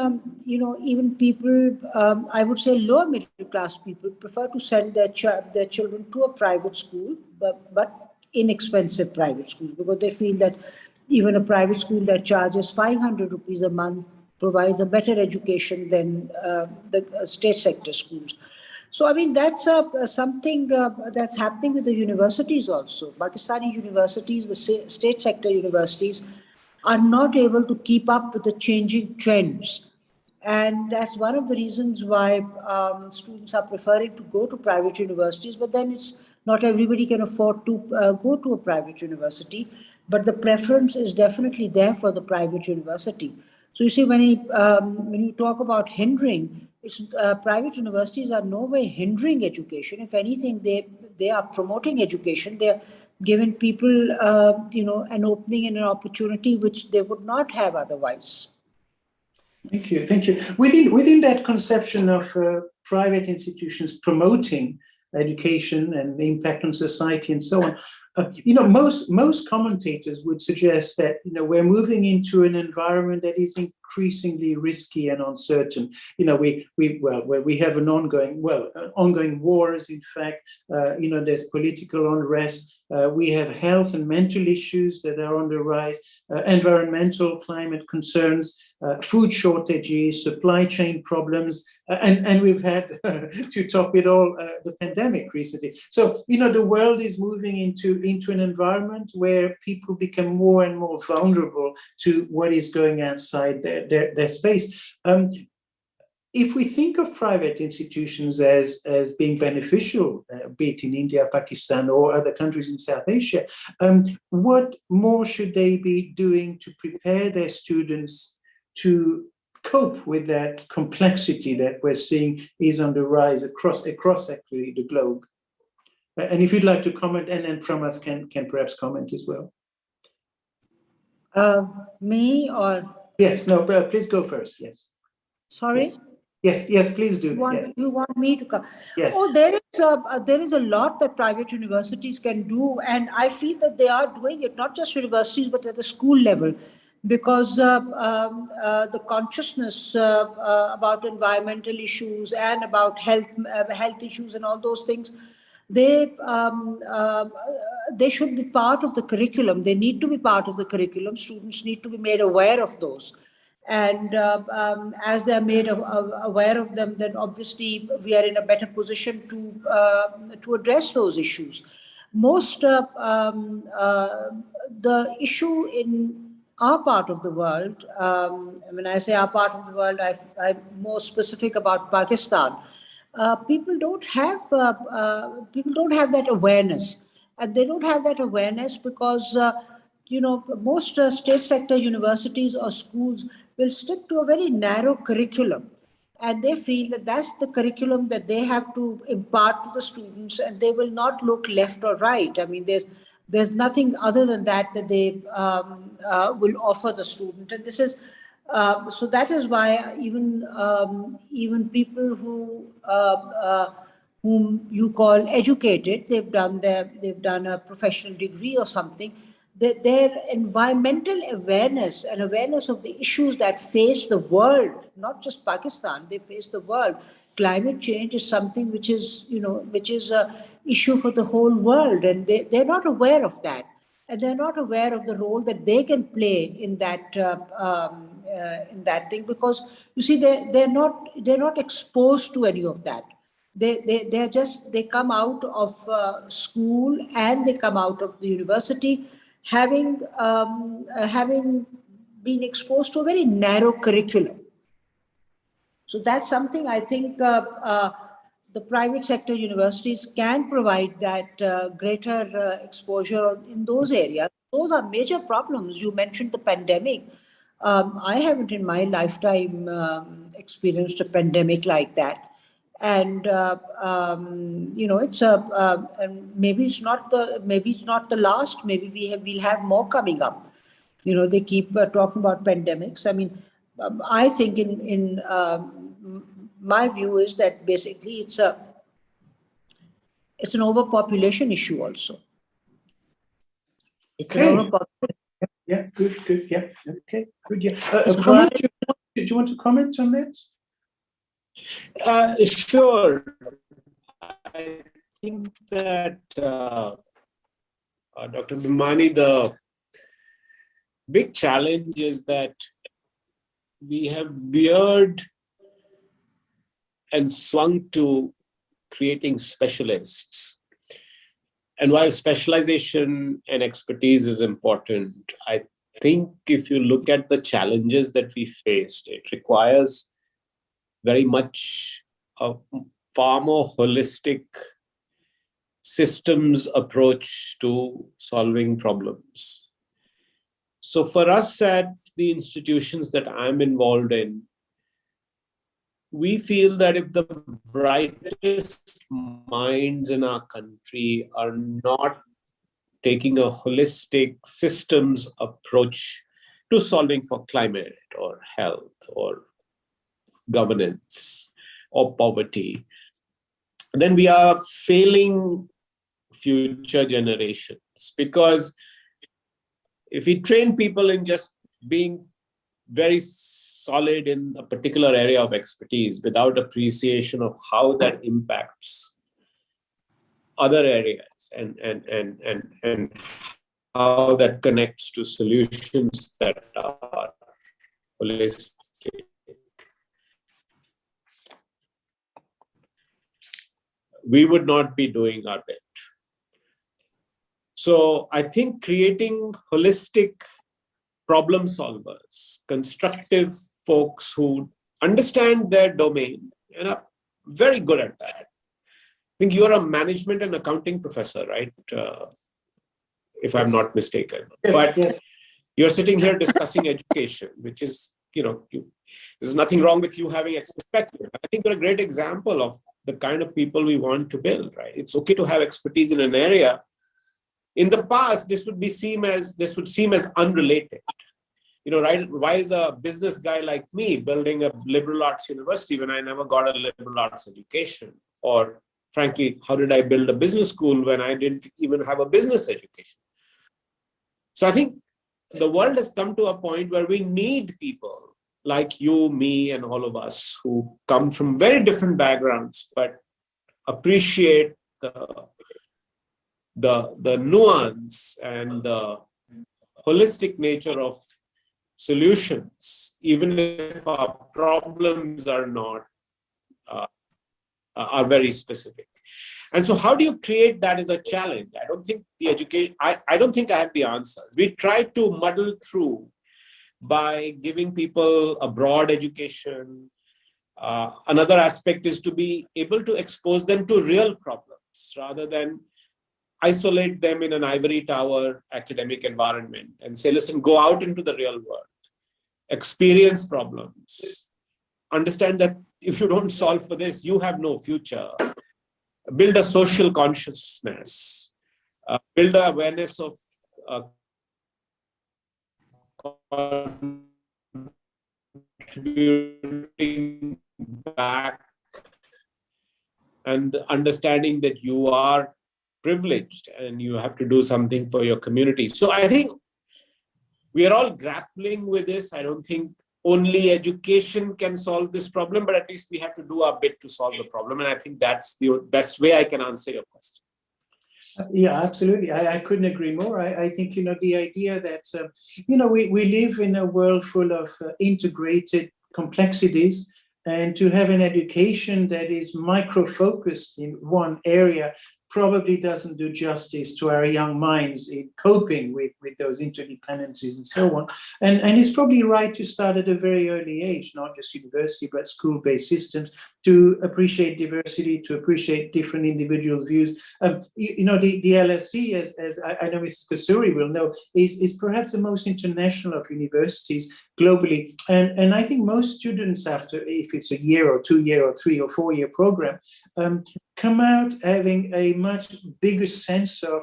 Speaker 2: even people, I would say lower middle class people prefer to send their children to a private school, but inexpensive private school, because they feel that even a private school that charges 500 rupees a month provides a better education than the state sector schools. So, I mean, that's something that's happening with the universities also. Pakistani universities, the state sector universities, are not able to keep up with the changing trends. And that's one of the reasons why students are preferring to go to private universities. But then it's not everybody can afford to go to a private university. But the preference is definitely there for the private university. So you see, when you talk about hindering, private universities are no way hindering education. If anything, they are promoting education. They are giving people, an opening and an opportunity which they would not have otherwise.
Speaker 1: Thank you. Thank you. Within that conception of private institutions promoting education and the impact on society and so on, most commentators would suggest that we're moving into an environment that is increasingly risky and uncertain. We have an ongoing wars. In fact, there's political unrest. We have health and mental issues that are on the rise, environmental climate concerns, food shortages, supply chain problems, and we've had to top it all the pandemic recently. So the world is moving into an environment where people become more and more vulnerable to what is going outside their space. If we think of private institutions as being beneficial, be it in India, Pakistan, or other countries in South Asia, what more should they be doing to prepare their students to cope with that complexity that we're seeing is on the rise across actually the globe? And if you'd like to comment, and then Pramath can perhaps comment as well.
Speaker 2: Me or?
Speaker 1: Yes, no, please go first, yes.
Speaker 2: Sorry?
Speaker 1: Yes, please do.
Speaker 2: You want me to come?
Speaker 1: Yes.
Speaker 2: Oh, there is a lot that private universities can do, and I feel that they are doing it, not just universities, but at the school level, because the consciousness about environmental issues and about health issues and all those things, they should be part of the curriculum. They need to be part of the curriculum. Students need to be made aware of those. And as they're made aware of them, then obviously we are in a better position to address those issues. Most the issue in our part of the world, when I say our part of the world, I'm more specific about Pakistan. People don't have that awareness, and they don't have that awareness because most state sector universities or schools will stick to a very narrow curriculum, and they feel that that's the curriculum that they have to impart to the students, and they will not look left or right. I mean, there's nothing other than that they will offer the student, and this is so that is why even people whom you call educated, they've done a professional degree or something. Their environmental awareness and awareness of the issues that face the world, not just Pakistan, they face the world. Climate change is something which is an issue for the whole world, and they're not aware of that, and they're not aware of the role that they can play in that in that thing, because you see they're not exposed to any of that. They come out of school and they come out of the university having been exposed to a very narrow curriculum. So that's something I think the private sector universities can provide, that greater exposure in those areas. Those are major problems. You mentioned the pandemic. I haven't in my lifetime experienced a pandemic like that. And it's and maybe it's not the last. Maybe we'll have more coming up. They keep talking about pandemics. I mean, I think in my view is that basically it's an overpopulation issue also. It's an overpopulation.
Speaker 1: Yeah, good. Yeah, okay, good. Yeah. Pramath, do you want to comment on that?
Speaker 3: Sure. I think that Dr. Bhimani, the big challenge is that we have veered and swung to creating specialists. And while specialization and expertise is important, I think if you look at the challenges that we faced, it requires very much a far more holistic systems approach to solving problems. So for us at the institutions that I'm involved in, we feel that if the brightest minds in our country are not taking a holistic systems approach to solving for climate or health or governance or poverty, then we are failing future generations. Because if we train people in just being very solid in a particular area of expertise without appreciation of how that impacts other areas and how that connects to solutions that are holistic, we would not be doing our bit. So I think creating holistic problem solvers, constructive folks who understand their domain and are very good at that. I think you're a management and accounting professor, right? If I'm not mistaken. But yes, you're sitting here discussing education, which is, there's nothing wrong with you having perspective. I think you're a great example of the kind of people we want to build, right? It's okay to have expertise in an area. In the past, this would seem as unrelated. Right? Why is a business guy like me building a liberal arts university when I never got a liberal arts education? Or frankly, how did I build a business school when I didn't even have a business education? So I think the world has come to a point where we need people like you, me, and all of us who come from very different backgrounds, but appreciate the nuance and the holistic nature of solutions, even if our problems are not are very specific. And so how do you create that as a challenge? I don't think I don't think I have the answers. We try to muddle through by giving people a broad education. Another aspect is to be able to expose them to real problems rather than isolate them in an ivory tower academic environment and say, listen, go out into the real world, experience problems, understand that if you don't solve for this, you have no future. Build a social consciousness, build an awareness of contributing back and understanding that you are privileged and you have to do something for your community. So I think we are all grappling with this. I don't think only education can solve this problem, but at least we have to do our bit to solve the problem. And I think that's the best way I can answer your question.
Speaker 1: Yeah, absolutely. I couldn't agree more. I think, the idea that, we live in a world full of integrated complexities, and to have an education that is micro-focused in one area probably doesn't do justice to our young minds in coping with those interdependencies and so on. And it's probably right to start at a very early age, not just university, but school-based systems, to appreciate diversity, to appreciate different individual views. The LSE, as I know Mrs. Kasuri will know, is perhaps the most international of universities globally. And I think most students, after, if it's a year or 2 year or 3 or 4 year program, come out having a much bigger sense of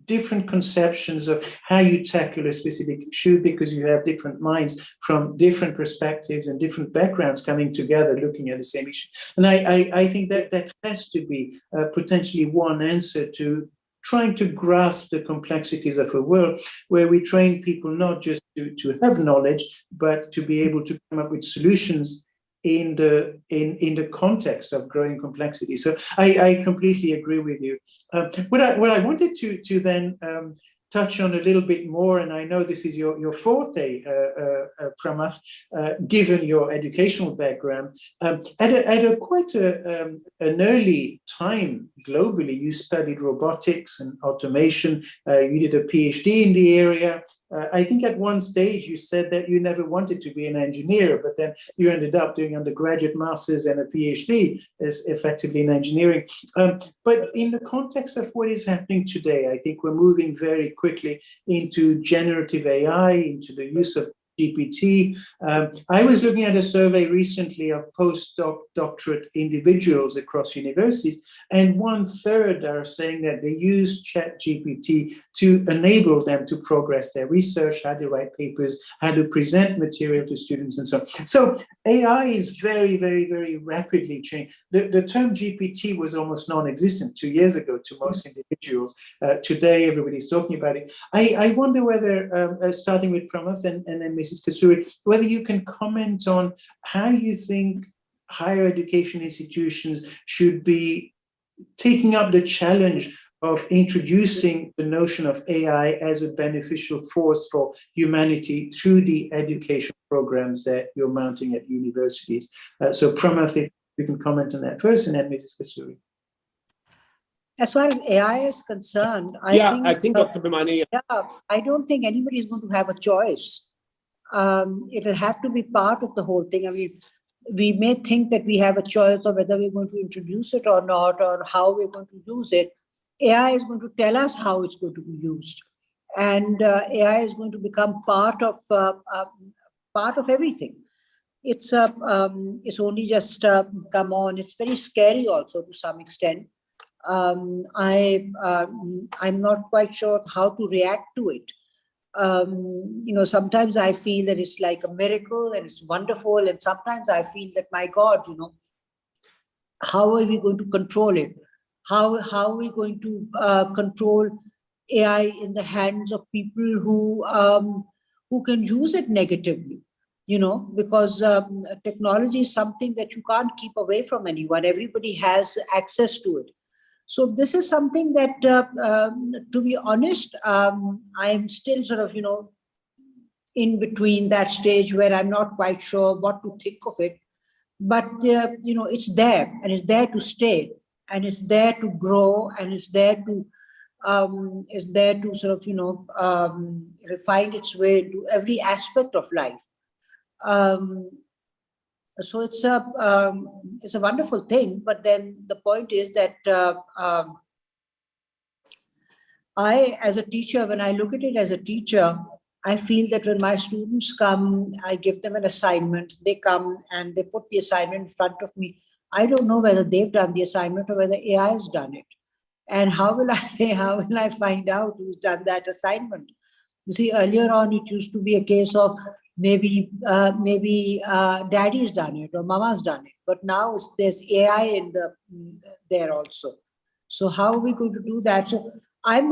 Speaker 1: different conceptions of how you tackle a specific issue, because you have different minds from different perspectives and different backgrounds coming together looking at the same issue. And I think that has to be potentially one answer to trying to grasp the complexities of a world where we train people not just to have knowledge, but to be able to come up with solutions in the context of growing complexity. So I completely agree with you. What I wanted to then touch on a little bit more, and I know this is your forte, Pramath, given your educational background, at a quite an early time globally, you studied robotics and automation. You did a PhD in the area. I think at one stage you said that you never wanted to be an engineer, but then you ended up doing undergraduate masters and a PhD as effectively in engineering. But in the context of what is happening today, I think we're moving very quickly into generative AI, into the use of GPT. I was looking at a survey recently of postdoctorate individuals across universities, and 1/3 are saying that they use ChatGPT to enable them to progress their research, how to write papers, how to present material to students, and so on. So AI is very, very, very rapidly changing. The term GPT was almost non-existent 2 years ago to most individuals. Today, everybody's talking about it. I wonder whether, starting with Pramath and then Mrs. Kasuri, whether you can comment on how you think higher education institutions should be taking up the challenge of introducing the notion of AI as a beneficial force for humanity through the education programs that you're mounting at universities. So Pramath, if you can comment on that first, and then Mrs. Kasuri.
Speaker 2: As far as AI is concerned, I think
Speaker 3: Dr. Bhimani.
Speaker 2: Yeah, I don't think anybody is going to have a choice. It will have to be part of the whole thing. I mean, we may think that we have a choice of whether we're going to introduce it or not, or how we're going to use it. AI is going to tell us how it's going to be used, and AI is going to become part of everything. It's only just come on. It's very scary also to some extent. I'm not quite sure how to react to it. Sometimes I feel that it's like a miracle and it's wonderful, and sometimes I feel that, my God, how are we going to control it? How are we going to control AI in the hands of people who can use it negatively? Because technology is something that you can't keep away from anyone. Everybody has access to it. So this is something that, to be honest, I'm still sort of, in between that stage where I'm not quite sure what to think of it. But, it's there, and it's there to stay, and it's there to grow, and it's there to sort of, find its way into every aspect of life. So it's a wonderful thing, but then the point is that I, as a teacher, when I look at it as a teacher, I feel that when my students come, I give them an assignment. They come and they put the assignment in front of me. I don't know whether they've done the assignment or whether AI has done it. And how will I find out who's done that assignment? You see, earlier on, it used to be a case of maybe daddy's done it or mama's done it, but now there's AI there also. So how are we going to do that? So I'm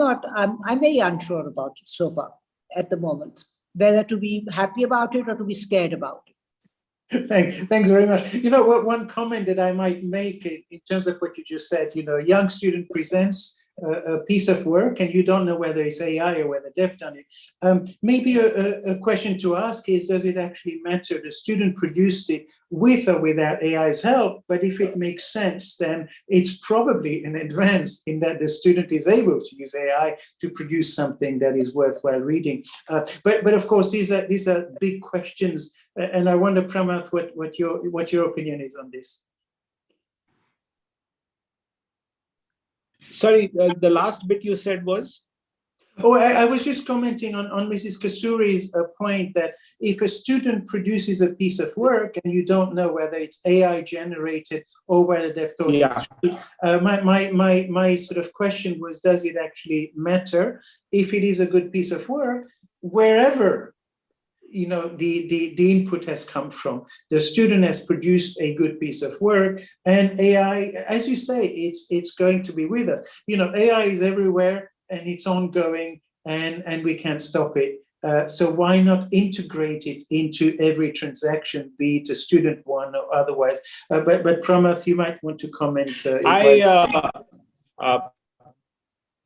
Speaker 2: very unsure about it so far at the moment, whether to be happy about it or to be scared about it.
Speaker 1: Thanks very much. One comment that I might make in terms of what you just said, a young student presents a piece of work and you don't know whether it's AI or whether they've done it. Maybe a question to ask is, does it actually matter? The student produced it with or without AI's help, but if it makes sense, then it's probably an advance in that the student is able to use AI to produce something that is worthwhile reading. But of course, these are big questions, and I wonder, Pramath, what your opinion is on this.
Speaker 3: Sorry, the last bit you said was?
Speaker 1: Oh, I was just commenting on Mrs. Kasuri's point that if a student produces a piece of work and you don't know whether it's AI generated or whether they've thought my sort of question was, does it actually matter if it is a good piece of work wherever the input has come from? The student has produced a good piece of work, and AI, as you say, it's going to be with us. AI is everywhere and it's ongoing, and we can't stop it. So why not integrate it into every transaction, be it a student one or otherwise? But Pramath, you might want to comment.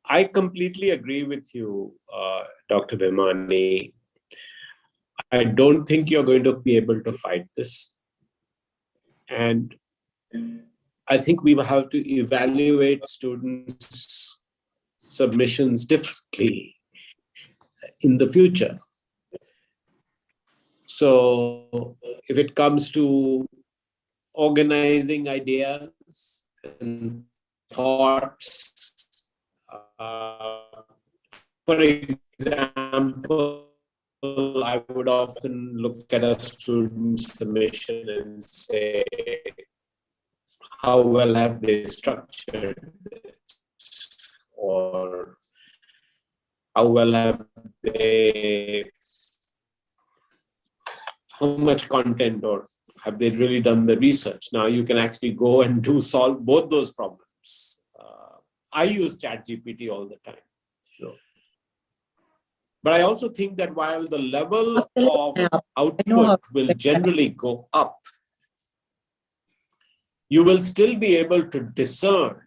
Speaker 3: I completely agree with you, Dr. Bhimani. I don't think you're going to be able to fight this. And I think we will have to evaluate students' submissions differently in the future. So if it comes to organizing ideas and thoughts, for example, I would often look at a student's submission and say, how well have they structured this? Or how well have they, how much content, or have they really done the research? Now you can actually go and solve both those problems. I use ChatGPT all the time. Sure. But I also think that while the level of output will generally go up, you will still be able to discern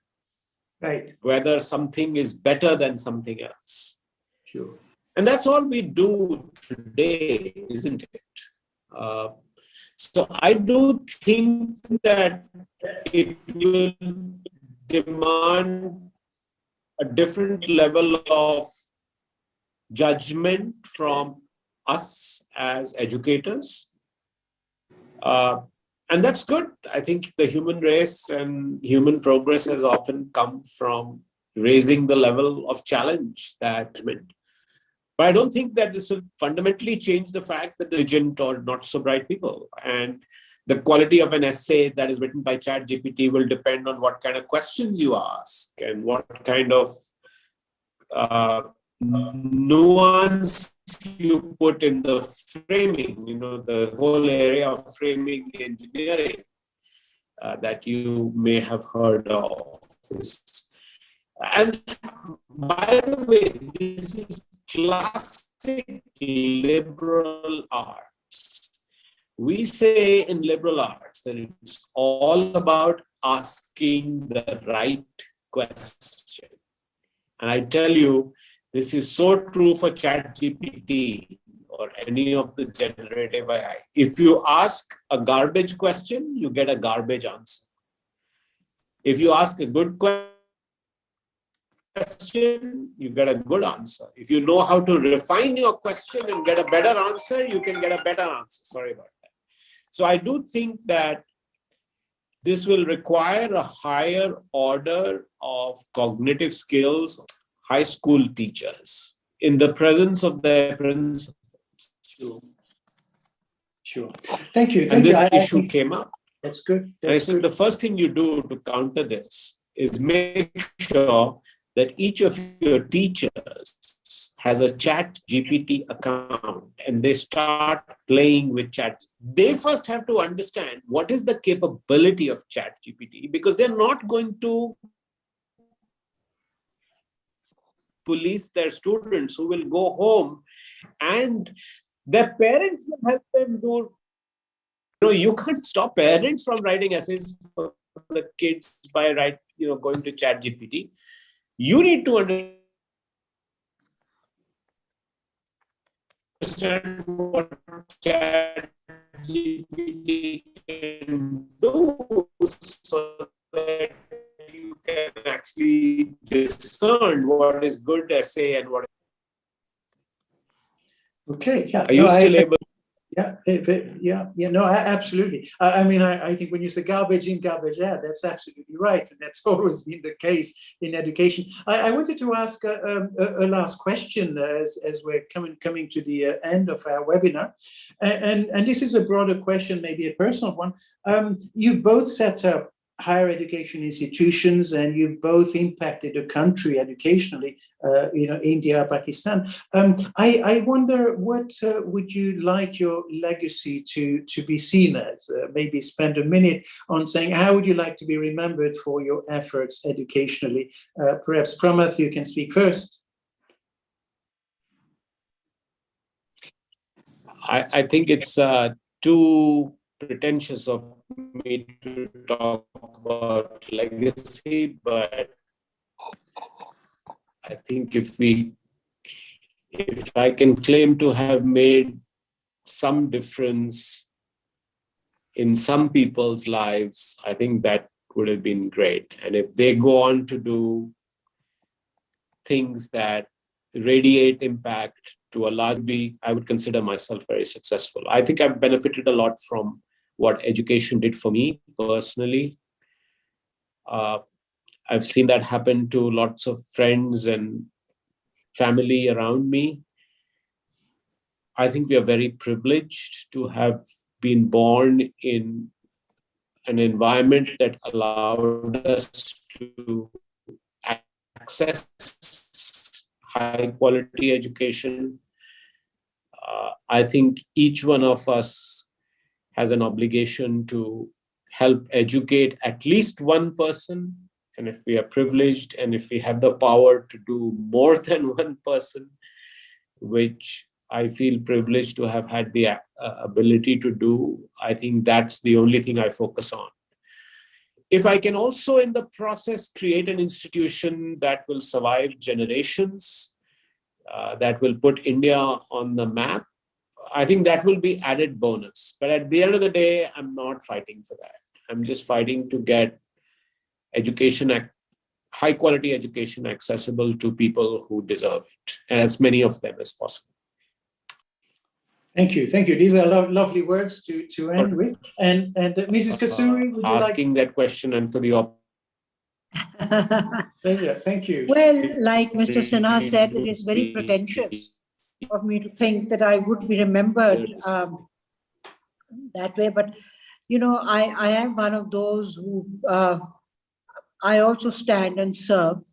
Speaker 3: whether something is better than something else.
Speaker 1: Sure.
Speaker 3: And that's all we do today, isn't it? So I do think that it will demand a different level of judgment from us as educators. And that's good. I think the human race and human progress has often come from raising the level of challenge that meant. But I don't think that this will fundamentally change the fact that the diligent or not so bright people, and the quality of an essay that is written by ChatGPT will depend on what kind of questions you ask and what kind of nuance you put in the framing, the whole area of framing engineering that you may have heard of. And by the way, this is classic liberal arts. We say in liberal arts that it's all about asking the right question. And I tell you, this is so true for ChatGPT or any of the generative AI. If you ask a garbage question, you get a garbage answer. If you ask a good question, you get a good answer. If you know how to refine your question and get a better answer, you can get a better answer. Sorry about that. So I do think that this will require a higher order of cognitive skills, high school teachers, in the presence of their principals.
Speaker 1: Sure. Thank you.
Speaker 3: And this issue came up.
Speaker 1: That's good.
Speaker 3: And I think the first thing you do to counter this is make sure that each of your teachers has a ChatGPT account and they start playing with Chat. They first have to understand what is the capability of ChatGPT, because they're not going to police their students who will go home and their parents will help them do. You can't stop parents from writing essays for the kids by going to ChatGPT. You need to understand what ChatGPT can do so that you can actually discern what is good essay and what.
Speaker 1: Okay, yeah.
Speaker 3: Are you still able?
Speaker 1: No, absolutely. I mean, I think when you say garbage in, garbage out, that's absolutely right. And that's always been the case in education. I wanted to ask a last question as we're coming to the end of our webinar. And this is a broader question, maybe a personal one. You both set up higher education institutions and you both impacted the country educationally, India, Pakistan. I wonder, what would you like your legacy to be seen as? Maybe spend a minute on saying, how would you like to be remembered for your efforts educationally? Perhaps Pramath, you can speak first.
Speaker 3: I think it's too pretentious of me to talk about legacy, but I think if I can claim to have made some difference in some people's lives, I think that would have been great. And if they go on to do things that radiate impact to a large degree, I would consider myself very successful. I think I've benefited a lot from what education did for me personally. I've seen that happen to lots of friends and family around me. I think we are very privileged to have been born in an environment that allowed us to access high quality education. I think each one of us has an obligation to help educate at least one person. And if we are privileged and if we have the power to do more than one person, which I feel privileged to have had the ability to do, I think that's the only thing I focus on. If I can also in the process create an institution that will survive generations, that will put India on the map, I think that will be added bonus. But at the end of the day, I'm not fighting for that. I'm just fighting to get education, high quality education accessible to people who deserve it, and as many of them as possible.
Speaker 1: Thank you. These are lovely words to end with. And Mrs. Kasuri, would you
Speaker 3: asking that question and for the
Speaker 1: Thank you.
Speaker 2: Well, like Mr. Sinha said, it is very pretentious of me to think that I would be remembered that way. But, I am one of those who I also stand and serve,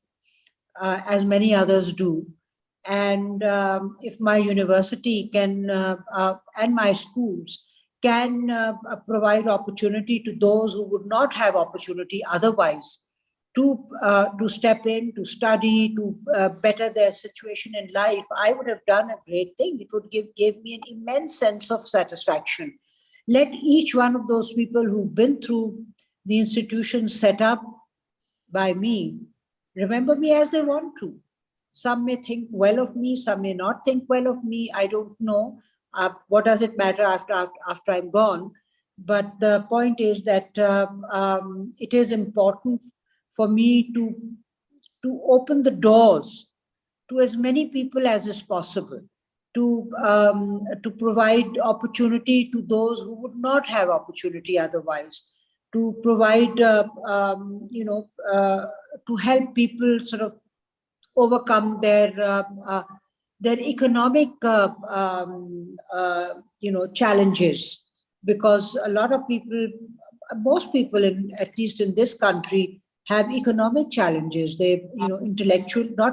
Speaker 2: as many others do. And if my university can and my schools can provide opportunity to those who would not have opportunity otherwise to step in, to study, to better their situation in life, I would have done a great thing. It would give me an immense sense of satisfaction. Let each one of those people who've been through the institution set up by me remember me as they want to. Some may think well of me, some may not think well of me. I don't know. What does it matter after I'm gone? But the point is that it is important for me to open the doors to as many people as is possible, to provide opportunity to those who would not have opportunity otherwise, to provide, to help people sort of overcome their economic, challenges, because a lot of people, most people, at least in this country, have economic challenges. They, not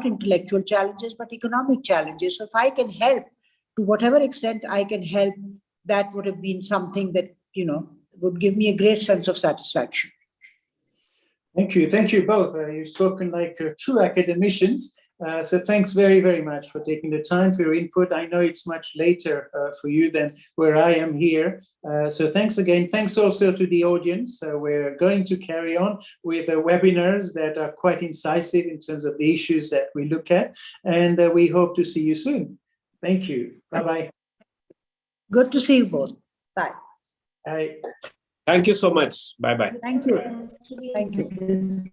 Speaker 2: intellectual challenges, but economic challenges. So if I can help, to whatever extent I can help, that would have been something that, would give me a great sense of satisfaction.
Speaker 1: Thank you both. You've spoken like true academicians. So thanks very, very much for taking the time for your input. I know it's much later for you than where I am here. So thanks again. Thanks also to the audience. We're going to carry on with webinars that are quite incisive in terms of the issues that we look at. And we hope to see you soon. Thank you. Bye-bye.
Speaker 2: Good to see you both. Bye.
Speaker 1: Bye.
Speaker 3: Thank you so much. Bye-bye.
Speaker 2: Thank you. Thank you.